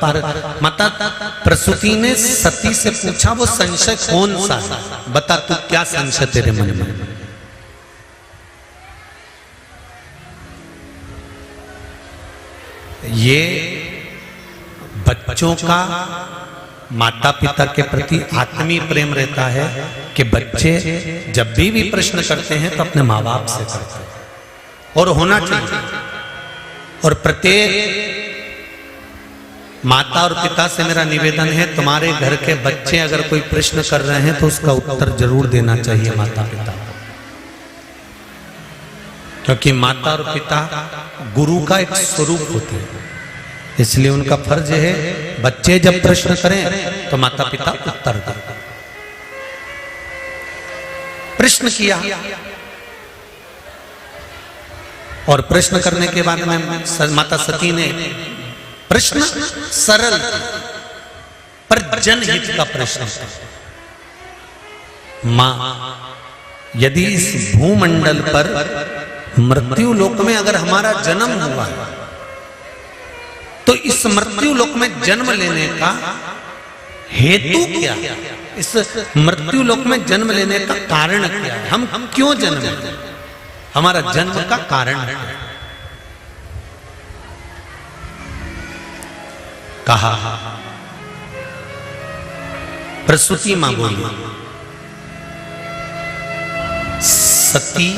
प्रसूति ने सती से पूछा, वो संशय कौन सा है? बता तू, क्या संशय तेरे मन में? ये बच्चों का माता पिता के प्रति आत्मीय प्रेम रहता है कि बच्चे जब भी प्रश्न करते हैं तो अपने माँ बाप से करते हैं, और होना चाहिए। और प्रत्येक माता और पिता से मेरा निवेदन है, तुम्हारे घर के बच्चे अगर कोई प्रश्न कर रहे हैं तो उसका उत्तर जरूर देना चाहिए माता पिता को, क्योंकि माता और पिता गुरु का एक स्वरूप होते हैं। इसलिए उनका फर्ज है बच्चे जब प्रश्न करें तो माता पिता उत्तर दें। प्रश्न किया और प्रश्न करने के बाद में माता सती ने प्रश्न सरल पर जनहित का प्रश्न, मां यदि इस भूमंडल पर मृत्यु लोक में अगर हमारा जन्म हुआ तो इस मृत्यु लोक में जन्म लेने का हेतु क्या है? इस मृत्यु लोक में जन्म लेने का कारण क्या है? हम क्यों जन्म लें? हमारा जन्म का कारण है। कहा प्रसूति मां बोली, सती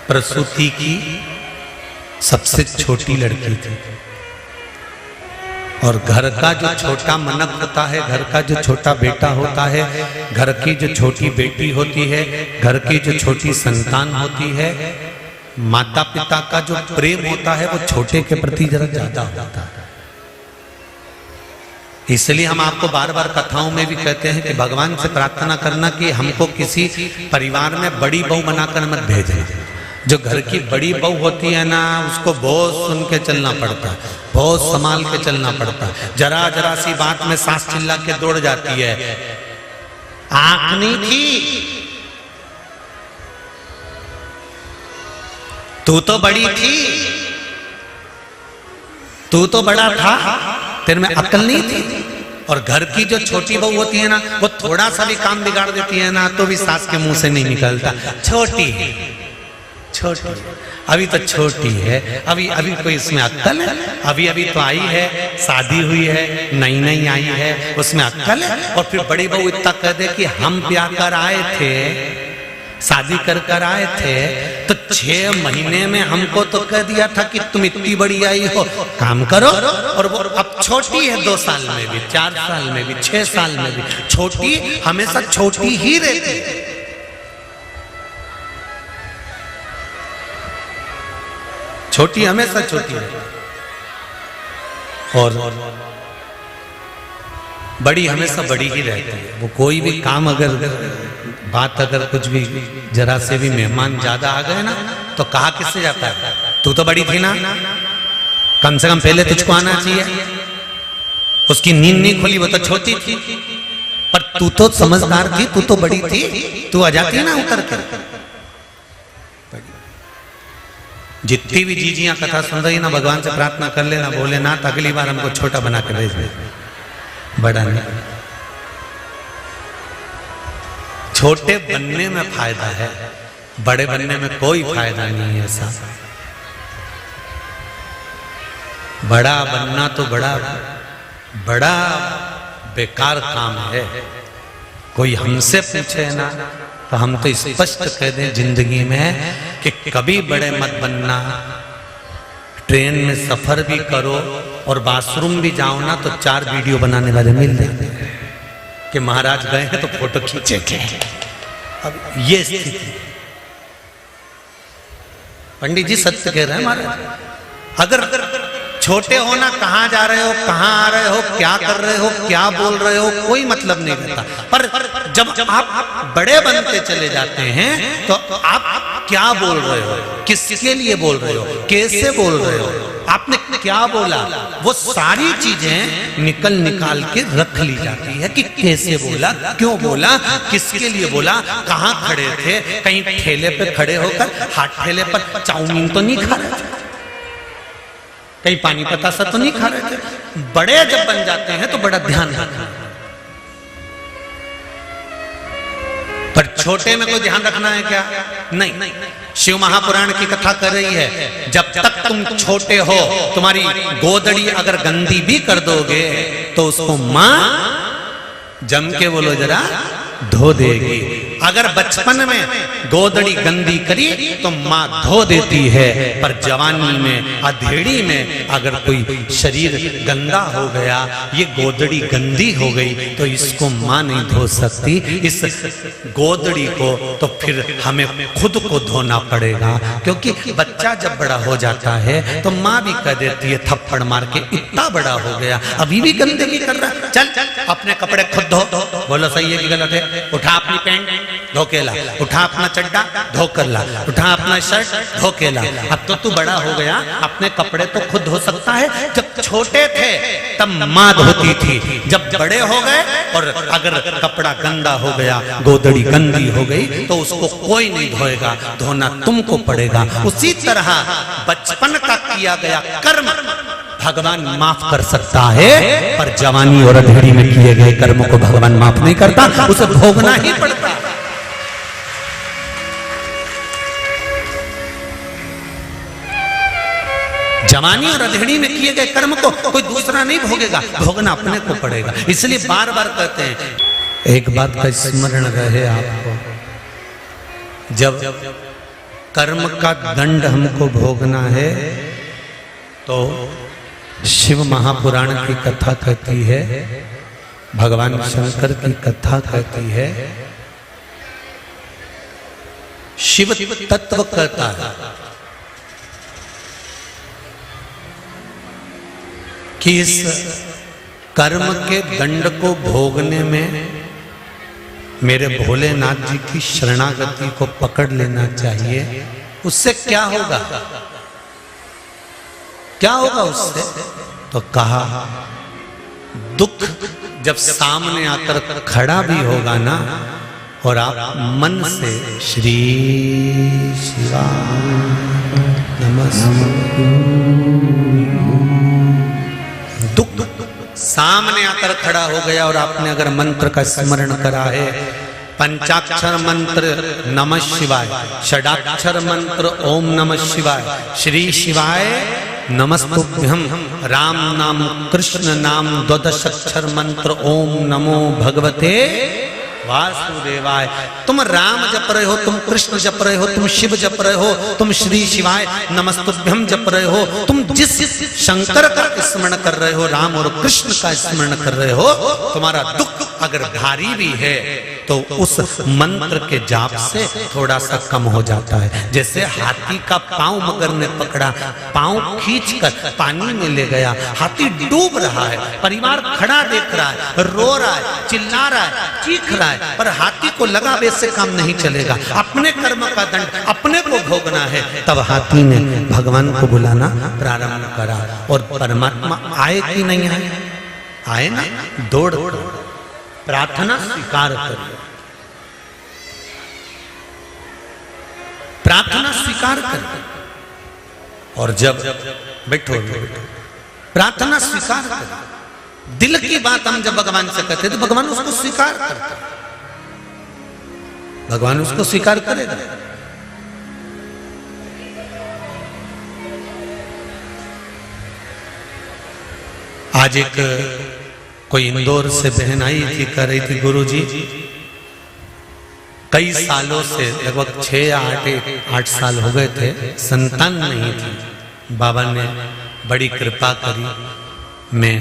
प्रसूति की सबसे छोटी लड़की थी, और घर का जो छोटा मनक होता है, घर का जो छोटा बेटा होता है, घर की जो छोटी बेटी होती है, घर की जो छोटी संतान होती है, माता पिता का जो प्रेम होता है वो छोटे के प्रति जरा ज्यादा होता है। इसलिए हम आपको बार बार कथाओं में भी कहते हैं कि भगवान से प्रार्थना करना कि हमको किसी परिवार में बड़ी बहू बनाकर मत भेजें। जो घर की बड़ी बहू होती है ना, उसको बहुत सुन के चलना पड़ता है, बहुत संभाल के चलना पड़ता है। जरा जरा सी बात में सास चिल्ला के दौड़ जाती है, आंख नहीं थी, तू तो बड़ी थी, तू तो बड़ा था, तेरे में अक्ल नहीं थी। और घर की जो छोटी बहू होती है ना, वो थोड़ा सा भी काम बिगाड़ देती है ना तो भी सास के मुंह से नहीं निकलता, छोटी है, छोटी, अभी तो छोटी है, अभी अभी कोई इसमें अक्ल है, अभी अभी तो आई है, शादी हुई है, नई नई आई है, उसमें अक्ल है। और फिर बड़ी बहू इतना कह दे कि हम ब्याह कर आए थे, शादी कर आए थे, तो 6 महीने में हमको तो कह दिया था कि तुम इतनी बड़ी आई हो, काम करो। और वो अब छोटी है, 2 साल में भी, 4 साल में भी, 6 साल में भी, छोटी हमेशा छोटी ही रहती है। छोटी हमेशा छोटी है और बड़ी हमेशा बड़ी ही रहती है। वो कोई भी काम अगर बात अगर कुछ भी जरा से भी मेहमान ज्यादा आ गए ना तो कहा किससे जाता है, तू तो बड़ी थी ना, कम से कम पहले तुझको आना चाहिए। उसकी नींद नहीं खुली, वो तो छोटी थी, पर तू तो समझदार थी, तू तो बड़ी थी, तू आ जाती ना उतर कर। जितनी भी जीजियां कथा सुन रही ना, भगवान से प्रार्थना कर लेना, बोले ना तो अगली बार हमको छोटा बना के भेज दे, बड़ा नहीं। छोटे बनने में फायदा है, बड़े बनने में कोई फायदा नहीं है। ऐसा बड़ा बनना तो बड़ा बड़ा बेकार काम है। कोई हमसे पूछे ना तो हम तो स्पष्ट कह दें जिंदगी में कि कभी बड़े मत बनना। ट्रेन में सफर भी करो और बाथरूम भी जाओ ना तो 4 वीडियो बनाने वाले मिल जाते हैं कि महाराज गए हैं तो फोटो खींचे के। अब ये स्थिति, पंडित जी सत्य कह रहे हैं महाराज। अगर छोटे हो ना, कहाँ जा रहे हो, कहाँ आ रहे हो, क्या कर रहे हो, क्या बोल रहे हो, कोई मतलब नहीं रहता। पर जब आप बड़े बनते चले जाते हैं तो आप क्या बोल रहे हो, किसके लिए बोल रहे हो, कैसे बोल रहे हो, आपने क्या बोला, वो सारी चीजें निकाल के रख ली जाती है कि कैसे बोला, क्यों बोला, किसके लिए बोला, कहाँ खड़े थे, कहीं ठेले पे खड़े होकर हाथ ठेले पर चाउमीन तो नहीं खा रहे थे, कहीं पानी पतासा तो नहीं खा रहे थे। बड़े जब बन जाते हैं तो बड़ा ध्यान रखना। पर छोटे में कोई ध्यान रखना है क्या? नहीं। शिव महापुराण की कथा कर रही है, जब तक तुम छोटे हो तुम्हारी गोदड़ी अगर गंदी भी कर दोगे तो उसको मां जम के बोलो जरा धो देगी। अगर बचपन में गोदड़ी गंदी करी तो मां धो देती है, पर जवानी में अधेड़ी में अगर कोई शरीर गंदा हो गया, ये गोदड़ी गंदी हो गई तो इसको मां नहीं धो सकती। इस गोदड़ी को तो फिर हमें खुद को धोना पड़ेगा, क्योंकि बच्चा जब बड़ा हो जाता है तो मां भी कह देती है थप्पड़ मार के, इतना बड़ा हो गया अभी भी गंदगी कर रहा है, चल अपने कपड़े खुद धो। बोलो सही है कि गलत है? उठा अपनी पैंट धो के ला, उठा अपना चड्डा धो कर ला, उठा अपना शर्ट धो के ला। अब तो तू बड़ा हो गया, अपने कपड़े तो खुद धो सकता है। जब छोटे थे तब मां धोती थी, जब बड़े हो गए और अगर कपड़ा गंदा हो गया, गोदड़ी गंदी हो गई तो उसको कोई नहीं धोएगा, धोना तुमको पड़ेगा। उसी तरह बचपन का किया गया कर्म भगवान माफ कर सकता है, पर जवानी और अधेड़ी में किए गए कर्मों को भगवान माफ नहीं करता, उसे भोगना ही पड़ता। जवानी और अधेड़ी में किए गए कर्म को कोई दूसरा नहीं भोगेगा, भोगना अपने को पड़ेगा। इसलिए बार बार कहते हैं, एक बात का स्मरण रहे आपको, जब कर्म का दंड हमको भोगना है तो शिव महापुराण की कथा कहती है, भगवान शंकर की कथा कहती है, शिव तत्व कहता है कि इस कर्म के दंड को भोगने में मेरे भोलेनाथ जी की शरणागति को पकड़ लेना चाहिए। उससे क्या होगा? क्या होगा उससे? तो कहा, दुख जब सामने आकर खड़ा भी होगा ना, और आप मन से श्री शिवाय नमः, दुख सामने आकर खड़ा हो गया और आपने अगर मंत्र का स्मरण करा है, पंचाक्षर मंत्र नमः शिवाय, षडाक्षर मंत्र ओम नमः शिवाय, श्री शिवाय नमस्तुभ्यम, राम नाम कृष्ण नाम द्वादशाक्षर मंत्र ओम नमो भगवते वासुदेवाय। तुम राम जप रहे हो, तुम कृष्ण जप रहे हो, तुम शिव जप रहे हो, तुम श्री शिवाय नमस्तुभ्यम जप रहे हो, तुम जिस शंकर का स्मरण कर रहे हो, राम और कृष्ण का स्मरण कर रहे हो, तुम्हारा दुख अगर भारी भी है तो उस मंत्र के जाप से थोड़ा सा कम हो जाता है। जैसे हाथी का पांव मगर ने पकड़ा, पांव खींचकर पानी में ले गया, हाथी डूब रहा है, परिवार खड़ा देख रहा है, रो रहा है, चिल्ला रहा है, चीख रहा है, पर हाथी को लगा वे से काम नहीं चलेगा, अपने कर्म का दंड अपने को भोगना है। तब हाथी ने भगवान को बुलाना प्रारंभ करा, और परमात्मा आए कि नहीं आए? आए ना, दौड़ प्रार्थना स्वीकार करिए, प्रार्थना स्वीकार करिए। और जब बैठो प्रार्थना स्वीकार करिए, दिल की बात हम जब भगवान से कहते तो भगवान उसको स्वीकार करते, भगवान उसको स्वीकार करेगा। आज एक कोई इंदौर से बहन आई थी, कह रही थी गुरुजी कई सालों से, लगभग 6 या 8 साल हो गए थे, संतान नहीं थी। बाबा ने बड़ी कृपा करी, मैं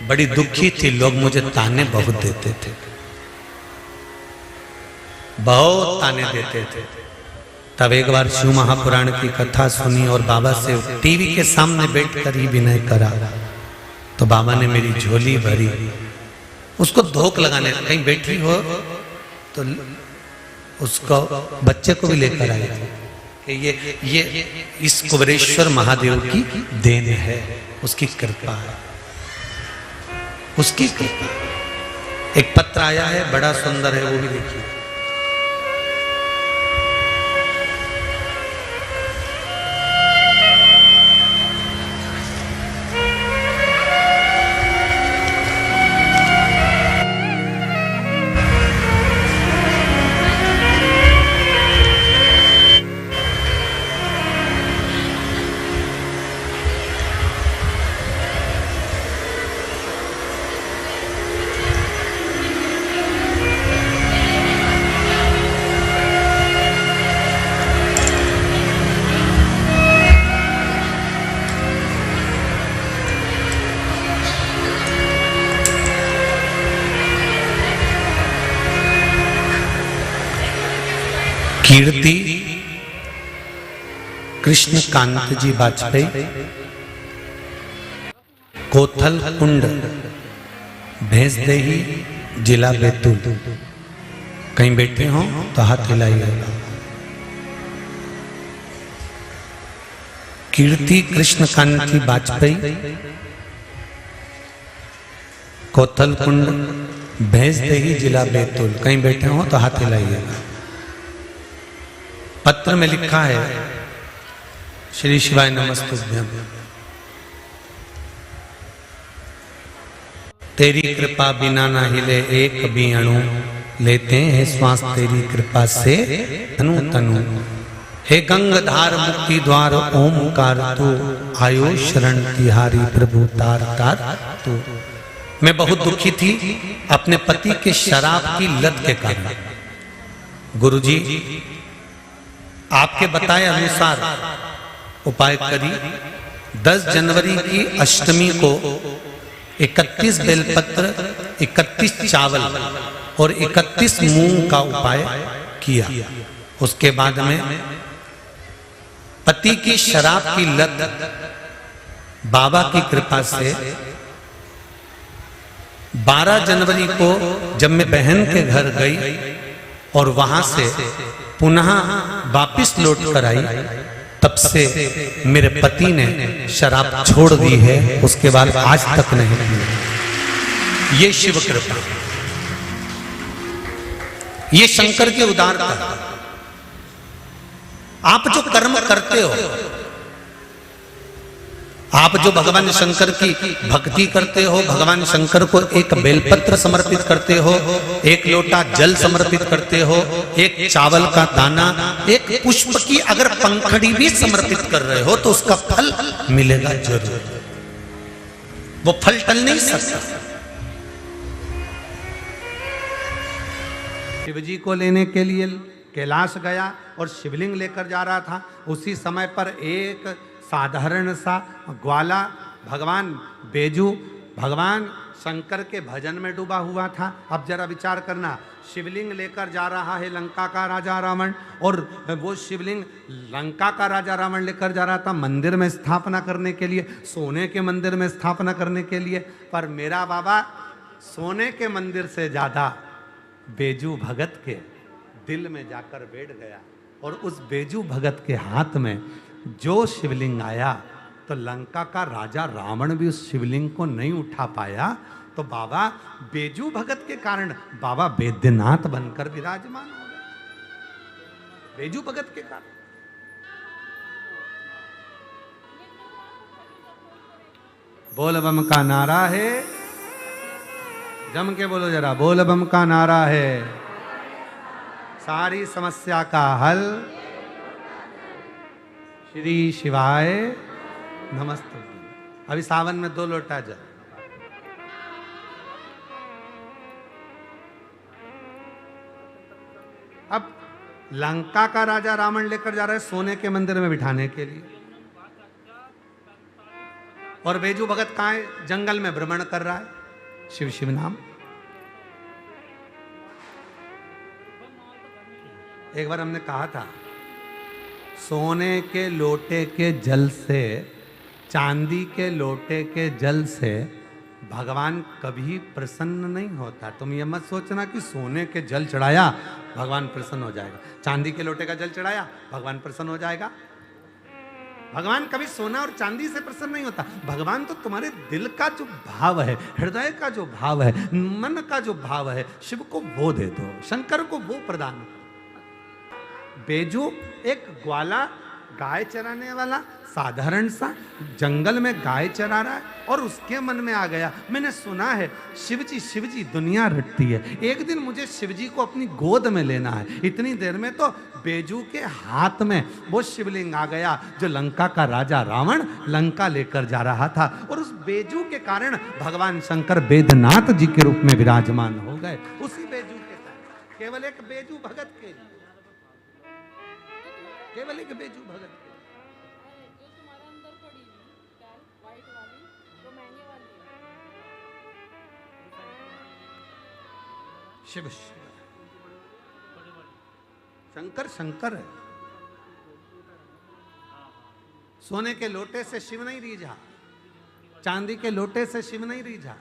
बड़ी दुखी थी, लोग मुझे ताने बहुत देते थे, बहुत ताने देते थे। तब एक बार शिव महापुराण की कथा सुनी और बाबा से टीवी के सामने बैठकर ही विनय करा, तो बाबा ने मेरी झोली भरी, उसको धोख लगाने, कहीं बैठी हो तो उसको बच्चे को भी लेकर आई कि ये इस कुबेरेश्वर महादेव की देन है, उसकी कृपा है, उसकी कृपा। एक पत्र आया है, बड़ा सुंदर है, वो भी देखिए। कीर्ति कृष्ण कांत जी वाजपेयी, कोथल कुंड, भैंसदेही, जिला बैतूल। कहीं बैठे हो तो हाथ हिलाइएगा। कीर्ति कृष्ण कांति वाजपेयी, कोथल कुंड, भैंसदेही, जिला बैतूल। कहीं बैठे हो तो हाथ हिलाइएगा। पत्र में लिखा है, श्री शिवाय नमस्तुभ्यं, तेरी कृपा बिना ना हिले एक भी अणु, लेते हैं श्वास तेरी कृपा से तनु तनु। हे गंगाधार मुक्ति द्वार ओमकार तू, आयो शरण तिहारी प्रभु तार तार तू। मैं बहुत दुखी थी अपने पति के शराब की लत के कारण। गुरुजी आपके बताए अनुसार उपाय करी। 10 जनवरी की अष्टमी को 31 बेलपत्र, 31 चावल और 31 मूंग का उपाय किया। उसके बाद में पति की शराब की लत बाबा की कृपा से 12 जनवरी को जब मैं बहन के घर गई और वहां से पुनः वापिस लौट कर आई, तब से मेरे पति ने शराब छोड़ दी है। उसके बाद आज तक नहीं पी। ये शिव कृपा, ये शंकर की उदारता। आप जो कर्म करते हो, आप जो भगवान शंकर की भक्ति करते हो, भगवान शंकर को एक बेलपत्र समर्पित करते हो, एक लोटा जल समर्पित करते हो, एक चावल का दाना, एक पुष्प की अगर पंखड़ी भी समर्पित कर रहे हो तो उसका फल मिलेगा जरूर। वो फल टल नहीं सकता। शिवजी को लेने के लिए कैलाश गया और शिवलिंग लेकर जा रहा था। उसी समय पर एक साधारण सा ग्वाला भगवान बेजू भगवान शंकर के भजन में डूबा हुआ था। अब जरा विचार करना, शिवलिंग लेकर जा रहा है लंका का राजा रावण, और वो शिवलिंग लंका का राजा रावण लेकर जा रहा था मंदिर में स्थापना करने के लिए, सोने के मंदिर में स्थापना करने के लिए। पर मेरा बाबा सोने के मंदिर से ज्यादा बेजू भगत के दिल में जाकर बैठ गया। और उस बेजू भगत के हाथ में जो शिवलिंग आया तो लंका का राजा रावण भी उस शिवलिंग को नहीं उठा पाया। तो बाबा बेजू भगत के कारण बाबा बैद्यनाथ बनकर विराजमान हो गए। बेजू भगत के कारण। बोल बम का नारा है, जम के बोलो जरा, बोल बम का नारा है, सारी समस्या का हल श्री शिवाय नमस्ते। अभी सावन में 2 लोटा जल। अब लंका का राजा रावण लेकर जा रहा है सोने के मंदिर में बिठाने के लिए, और बेजू भगत कहाँ है? जंगल में भ्रमण कर रहा है शिव शिव नाम। एक बार हमने कहा था, सोने के लोटे के जल से, चांदी के लोटे के जल से भगवान कभी प्रसन्न नहीं होता। तुम ये मत सोचना कि सोने के जल चढ़ाया भगवान प्रसन्न हो जाएगा, चांदी के लोटे का जल चढ़ाया भगवान प्रसन्न हो जाएगा। भगवान कभी सोना और चांदी से प्रसन्न नहीं होता। भगवान तो तुम्हारे दिल का जो भाव है, हृदय का जो भाव है, मन का जो भाव है, शिव को वो दे दो, शंकर को वो प्रदान करो। बेजू एक ग्वाला, गाय चराने वाला, साधारण सा जंगल में गाय चरा रहा है, और उसके मन में आ गया, मैंने सुना है शिवजी दुनिया रटती है, एक दिन मुझे शिवजी को अपनी गोद में लेना है। इतनी देर में तो बेजू के हाथ में वो शिवलिंग आ गया जो लंका का राजा रावण लंका लेकर जा रहा था। और उस बेजू के कारण भगवान शंकर बैद्यनाथ जी के रूप में विराजमान हो गए। उसी बेजू के कारण, केवल एक बेजू भगत के लिए, केवल एक बेजू भगत के लिए। शिव शंकर शंकर है। सोने के लोटे से शिव नहीं रीझा, चांदी के लोटे से शिव नहीं रीझा।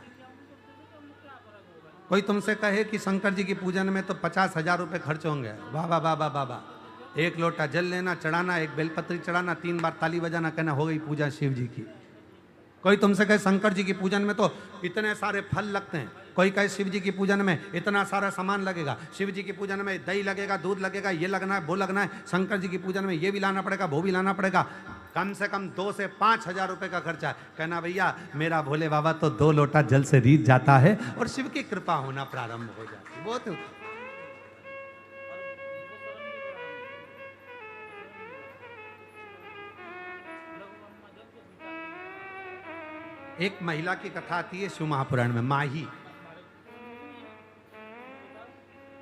कोई तुमसे कहे कि शंकर जी की पूजन में तो 50,000 रुपए खर्च होंगे, वाह वाह वाह वाह वाह वाह, एक लोटा जल लेना, चढ़ाना, एक बेलपत्री चढ़ाना, 3 बार ताली बजाना, कहना हो गई पूजा शिव जी की। कोई तुमसे कहे शंकर जी की पूजन में तो इतने सारे फल लगते हैं, कोई कहे शिव जी की पूजन में इतना सारा सामान लगेगा, शिव जी की पूजन में दही लगेगा, दूध लगेगा, ये लगना है, वो लगना है, शंकर जी की पूजन में ये भी लाना पड़ेगा, वो भी लाना पड़ेगा, कम से कम 2 से 5,000 रुपए का खर्चा है। कहना भैया मेरा भोले बाबा तो 2 लोटा जल से रीझ जाता है और शिव की कृपा होना प्रारंभ हो जाती है। बहुत एक महिला की कथा आती है शिव महापुराण में, माही,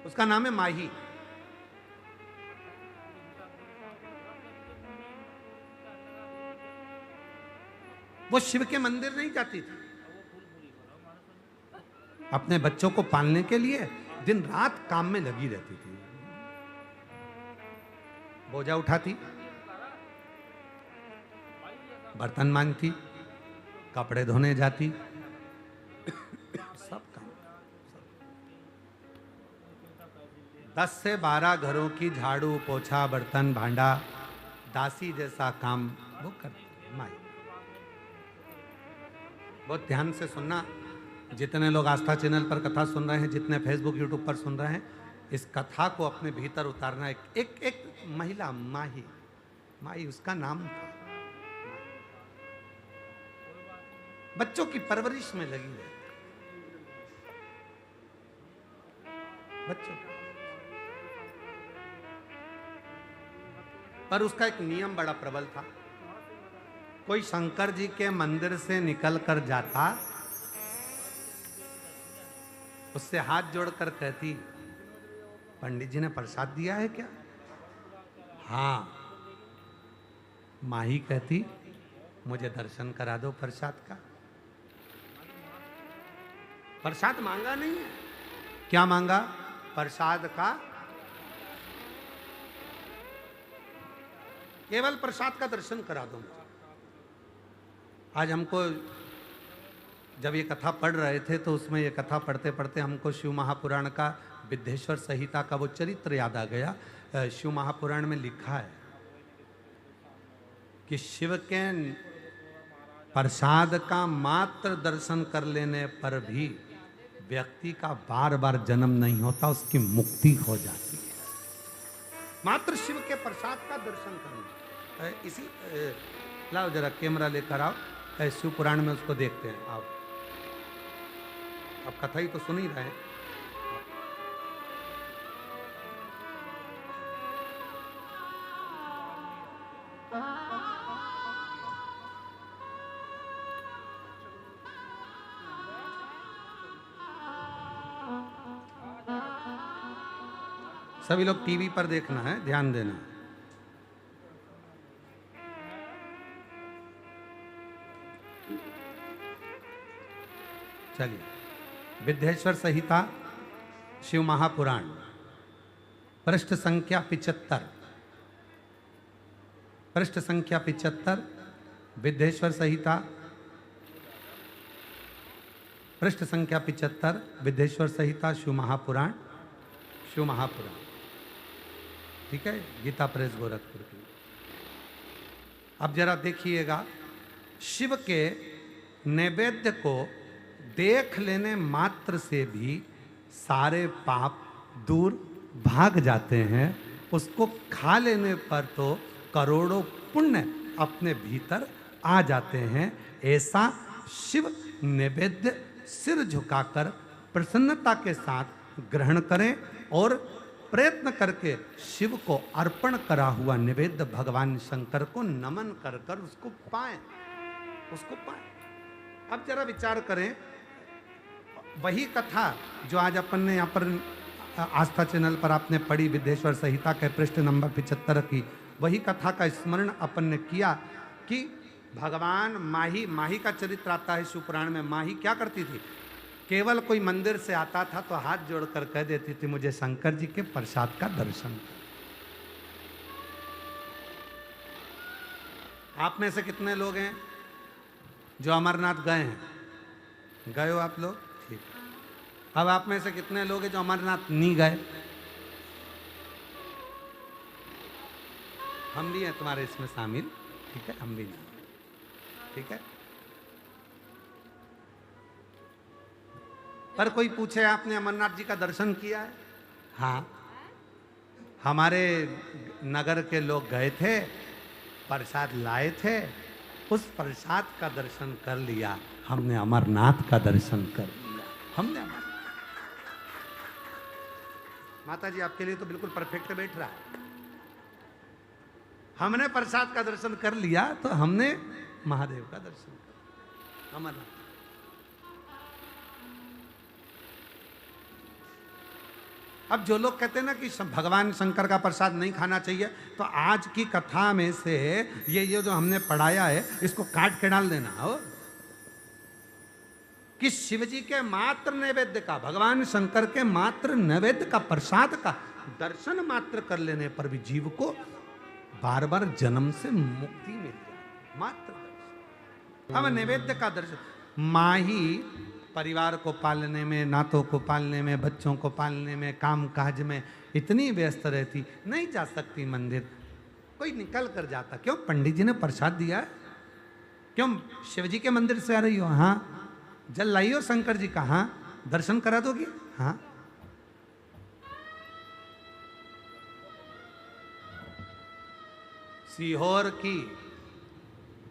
उसका नाम है माही। वो शिव के मंदिर नहीं जाती थी, अपने बच्चों को पालने के लिए दिन रात काम में लगी रहती थी। बोझा उठाती, बर्तन मांजती, कपड़े धोने जाती, सब काम। 10 से 12 घरों की झाड़ू पोछा बर्तन भांडा दासी जैसा काम वो करती माई। बहुत ध्यान से सुनना, जितने लोग आस्था चैनल पर कथा सुन रहे हैं, जितने फेसबुक यूट्यूब पर सुन रहे हैं, इस कथा को अपने भीतर उतारना। एक महिला माही, माही उसका नाम था, बच्चों की परवरिश में लगी रहती, बच्चों। पर उसका एक नियम बड़ा प्रबल था, कोई शंकर जी के मंदिर से निकल कर जाता, उससे हाथ जोड़कर कहती, पंडित जी ने प्रसाद दिया है क्या? हाँ। माही कहती, मुझे दर्शन करा दो प्रसाद का। प्रसाद मांगा नहीं है, क्या मांगा? प्रसाद का, केवल प्रसाद का दर्शन करा दो मुझे। आज हमको जब ये कथा पढ़ रहे थे तो उसमें ये कथा पढ़ते पढ़ते हमको शिव महापुराण का विद्धेश्वर संहिता का वो चरित्र याद आ गया। शिव महापुराण में लिखा है कि शिव के प्रसाद का मात्र दर्शन कर लेने पर भी व्यक्ति का बार बार जन्म नहीं होता, उसकी मुक्ति हो जाती है। मात्र शिव के प्रसाद का दर्शन करना। इसी लाओ जरा कैमरा लेकर आओ, शिव पुराण में उसको देखते हैं। आओ, अब कथा ही तो सुन ही रहे हैं। सभी लोग टीवी पर देखना है, ध्यान देना। चलिए, विद्धेश्वर संहिता शिव महापुराण पृष्ठ संख्या 75, पृष्ठ संख्या 75 विद्धेश्वर संहिता पृष्ठ संख्या 75 विद्धेश्वर संहिता शिव महापुराण, शिव महापुराण, ठीक है, गीता प्रेस गोरखपुर की। अब जरा देखिएगा, शिव के नैवेद्य को देख लेने मात्र से भी सारे पाप दूर भाग जाते हैं, उसको खा लेने पर तो करोड़ों पुण्य अपने भीतर आ जाते हैं। ऐसा शिव नैवेद्य सिर झुकाकर प्रसन्नता के साथ ग्रहण करें और प्रयत्न करके शिव को अर्पण करा हुआ निवेद्य भगवान शंकर को नमन कर कर उसको पाएं, उसको पाएं। अब जरा विचार करें, वही कथा जो आज अपन ने यहाँ पर आस्था चैनल पर आपने पढ़ी, विद्धेश्वर संहिता के पृष्ठ नंबर 75 की, वही कथा का स्मरण अपन ने किया कि भगवान माही का चरित्र आता है शिव पुराण में। माही क्या करती थी? केवल कोई मंदिर से आता था तो हाथ जोड़कर कह देती थी, मुझे शंकर जी के प्रसाद का दर्शन। आप में से कितने लोग हैं जो अमरनाथ गए हैं? गए हो आप लोग? ठीक। अब आप में से कितने लोग हैं जो अमरनाथ नहीं गए? हम भी हैं तुम्हारे इसमें शामिल, ठीक है, हम भी नहीं, ठीक है। पर कोई पूछे आपने अमरनाथ जी का दर्शन किया है? हाँ, हमारे नगर के लोग गए थे, प्रसाद लाए थे, उस प्रसाद का दर्शन कर लिया, हमने अमरनाथ का दर्शन कर लिया, हमने अमरनाथ। माता जी आपके लिए तो बिल्कुल परफेक्ट बैठ रहा है। हमने प्रसाद का दर्शन कर लिया तो हमने महादेव का दर्शन कर अमरनाथ। अब जो लोग कहते हैं ना कि भगवान शंकर का प्रसाद नहीं खाना चाहिए, तो आज की कथा में से ये जो हमने पढ़ाया है इसको काट के डाल देना हो कि शिव जी के मात्र नैवेद्य का, भगवान शंकर के मात्र नैवेद्य का, प्रसाद का दर्शन मात्र कर लेने पर भी जीव को बार बार जन्म से मुक्ति मिल जाए। मात्र दर्शन। अब नैवेद्य का दर्शन, माँ ही परिवार को पालने में, नातों को पालने में, बच्चों को पालने में, काम काज में इतनी व्यस्त रहती, नहीं जा सकती मंदिर। कोई निकल कर जाता, क्यों? पंडित जी ने प्रसाद दिया है, क्यों शिव जी के मंदिर से आ रही हो? हाँ। जल लाई हो शंकर जी का? हाँ। दर्शन करा दोगी? हाँ। सीहोर की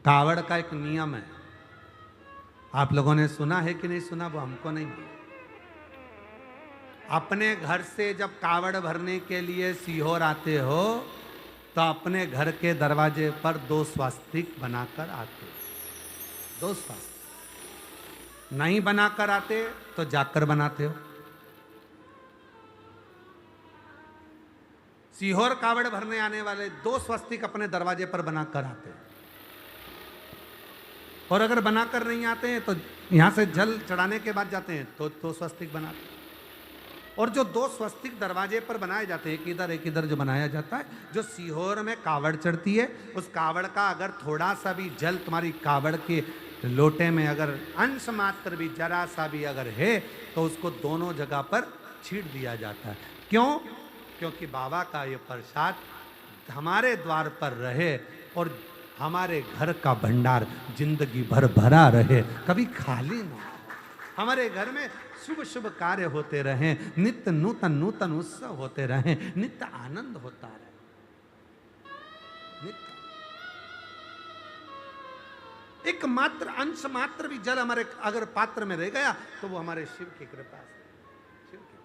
कावड़ का एक नियम है, आप लोगों ने सुना है कि नहीं सुना, वो हमको नहीं। अपने घर से जब कावड़ भरने के लिए सीहोर आते हो तो अपने घर के दरवाजे पर 2 स्वास्तिक बनाकर आते हो। 2 स्वास्तिक नहीं बनाकर आते तो जाकर बनाते हो। सीहोर कावड़ भरने आने वाले 2 स्वस्तिक अपने दरवाजे पर बनाकर आते हैं, और अगर बनाकर नहीं आते हैं तो यहां से जल चढ़ाने के बाद जाते हैं तो 2 स्वस्तिक बनाते हैं। और जो 2 स्वस्तिक दरवाजे पर बनाए जाते हैं, एक इधर जो बनाया जाता है, जो सीहोर में कावड़ चढ़ती है, उस कावड़ का अगर थोड़ा सा भी जल तुम्हारी कावड़ के लोटे में अगर अंश मात्र भी, जरा सा भी अगर है, तो उसको दोनों जगह पर छीट दिया जाता है। क्यों? क्योंकि बाबा का ये प्रसाद हमारे द्वार पर रहे और हमारे घर का भंडार जिंदगी भर भरा रहे, कभी खाली ना हो। हमारे घर में शुभ शुभ कार्य होते रहे, नित्य नूतन नूतन उत्सव होते रहे, नित्य आनंद होता रहे, नित्य। एक मात्र अंश मात्र भी जल हमारे अगर पात्र में रह गया तो वो हमारे शिव की कृपा से, शिव की।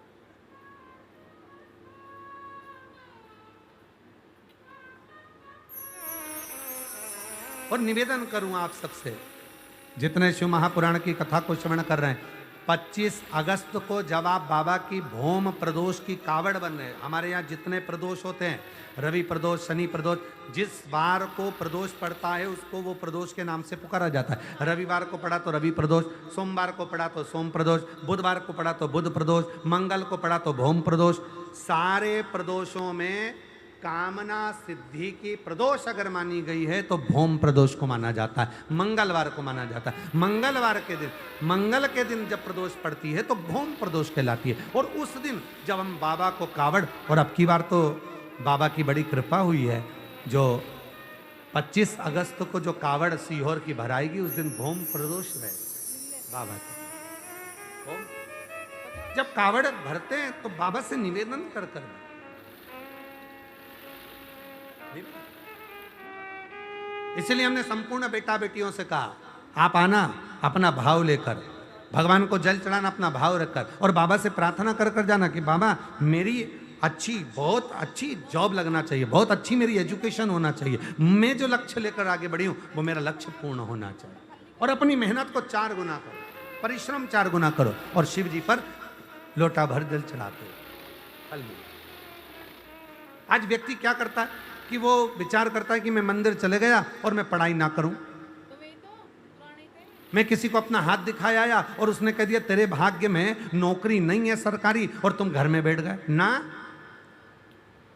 और निवेदन करूं आप सबसे, जितने शिव महापुराण की कथा को श्रवण कर रहे हैं, 25 अगस्त को जब आप बाबा की भौम प्रदोष की कावड़ बन रहे हैं, हमारे यहाँ जितने प्रदोष होते हैं, रवि प्रदोष, शनि प्रदोष, जिस बार को प्रदोष पड़ता है उसको वो प्रदोष के नाम से पुकारा जाता है। रविवार को पड़ा तो रवि प्रदोष, सोमवार को पड़ा तो सोम प्रदोष, बुधवार को पड़ा तो बुध प्रदोष, मंगल को पड़ा तो भौम प्रदोष। सारे प्रदोषों में कामना सिद्धि की प्रदोष अगर मानी गई है तो भौम प्रदोष को माना जाता है, मंगलवार को माना जाता है। मंगलवार के दिन, मंगल के दिन जब प्रदोष पड़ती है तो भौम प्रदोष कहलाती है। और उस दिन जब हम बाबा को कावड़, और अब की बार तो बाबा की बड़ी कृपा हुई है, जो 25 अगस्त को जो कावड़ सीहोर की भराएगी उस दिन भौम प्रदोष रहे बाबा का। जब कावड़ भरते हैं तो बाबा से निवेदन कर कर, इसलिए हमने संपूर्ण बेटा बेटियों से कहा, आप आना अपना भाव लेकर, भगवान को जल चढ़ाना अपना भाव रखकर, और बाबा से प्रार्थना कर कर जाना कि बाबा मेरी अच्छी, बहुत अच्छी जॉब लगना चाहिए, बहुत अच्छी मेरी एजुकेशन होना चाहिए, मैं जो लक्ष्य लेकर आगे बढ़ी हूं वो मेरा लक्ष्य पूर्ण होना चाहिए। और अपनी मेहनत को 4 गुना करो, परिश्रम 4 गुना करो, और शिव जी पर लोटा भर जल चढ़ाते फल मिले। आज व्यक्ति क्या करता है कि वो विचार करता है कि मैं मंदिर चले गया और मैं पढ़ाई ना करूं, मैं किसी को अपना हाथ दिखाया आया और उसने कह दिया तेरे भाग्य में नौकरी नहीं है सरकारी और तुम घर में बैठ गए। ना,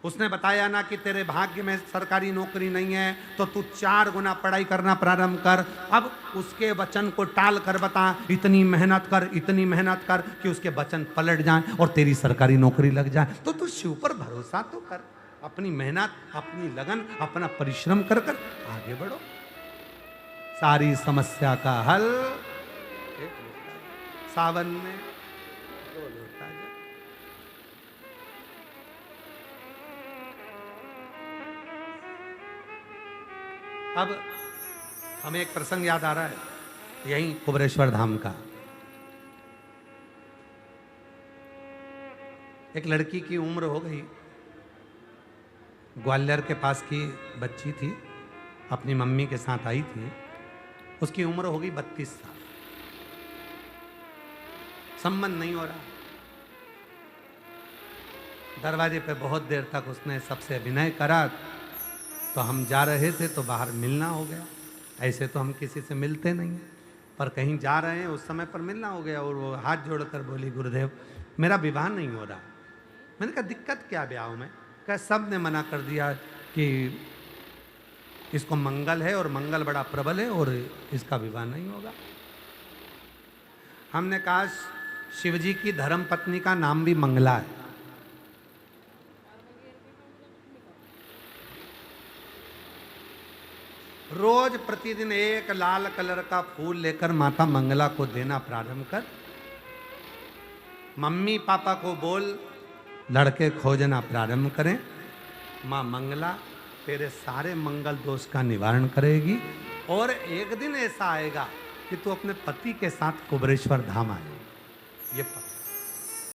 उसने बताया ना कि तेरे भाग्य में सरकारी नौकरी नहीं है तो तू 4 गुना पढ़ाई करना प्रारंभ कर। अब उसके वचन को टाल कर बता, इतनी मेहनत कर, इतनी मेहनत कर कि उसके वचन पलट जाएं और तेरी सरकारी नौकरी लग जाए। तो तू शिव पर भरोसा तो कर, अपनी मेहनत, अपनी लगन, अपना परिश्रम कर कर आगे बढ़ो। सारी समस्या का हल एक लोटा जल। सावन में 2 लोटा जल। अब हमें एक प्रसंग याद आ रहा है यहीं कुबरेश्वर धाम का। एक लड़की की उम्र हो गई, ग्वालियर के पास की बच्ची थी, अपनी मम्मी के साथ आई थी। उसकी उम्र हो गई 32 साल, संबंध नहीं हो रहा। दरवाजे पे बहुत देर तक उसने सबसे अभिनय करा, तो हम जा रहे थे तो बाहर मिलना हो गया। ऐसे तो हम किसी से मिलते नहीं हैं, पर कहीं जा रहे हैं उस समय पर मिलना हो गया। और वो हाथ जोड़कर बोली, गुरुदेव मेरा विवाह नहीं हो रहा। मैंने कहा दिक्कत क्या ब्याह में? कहा सब ने मना कर दिया कि इसको मंगल है और मंगल बड़ा प्रबल है और इसका विवाह नहीं होगा। हमने कहा शिवजी की धर्म पत्नी का नाम भी मंगला है। रोज प्रतिदिन एक लाल कलर का फूल लेकर माता मंगला को देना प्रारंभ कर। मम्मी पापा को बोल लड़के खोजना प्रारंभ करें। माँ मंगला तेरे सारे मंगल दोष का निवारण करेगी और एक दिन ऐसा आएगा कि तू अपने पति के साथ कुबरेश्वर धाम आए। ये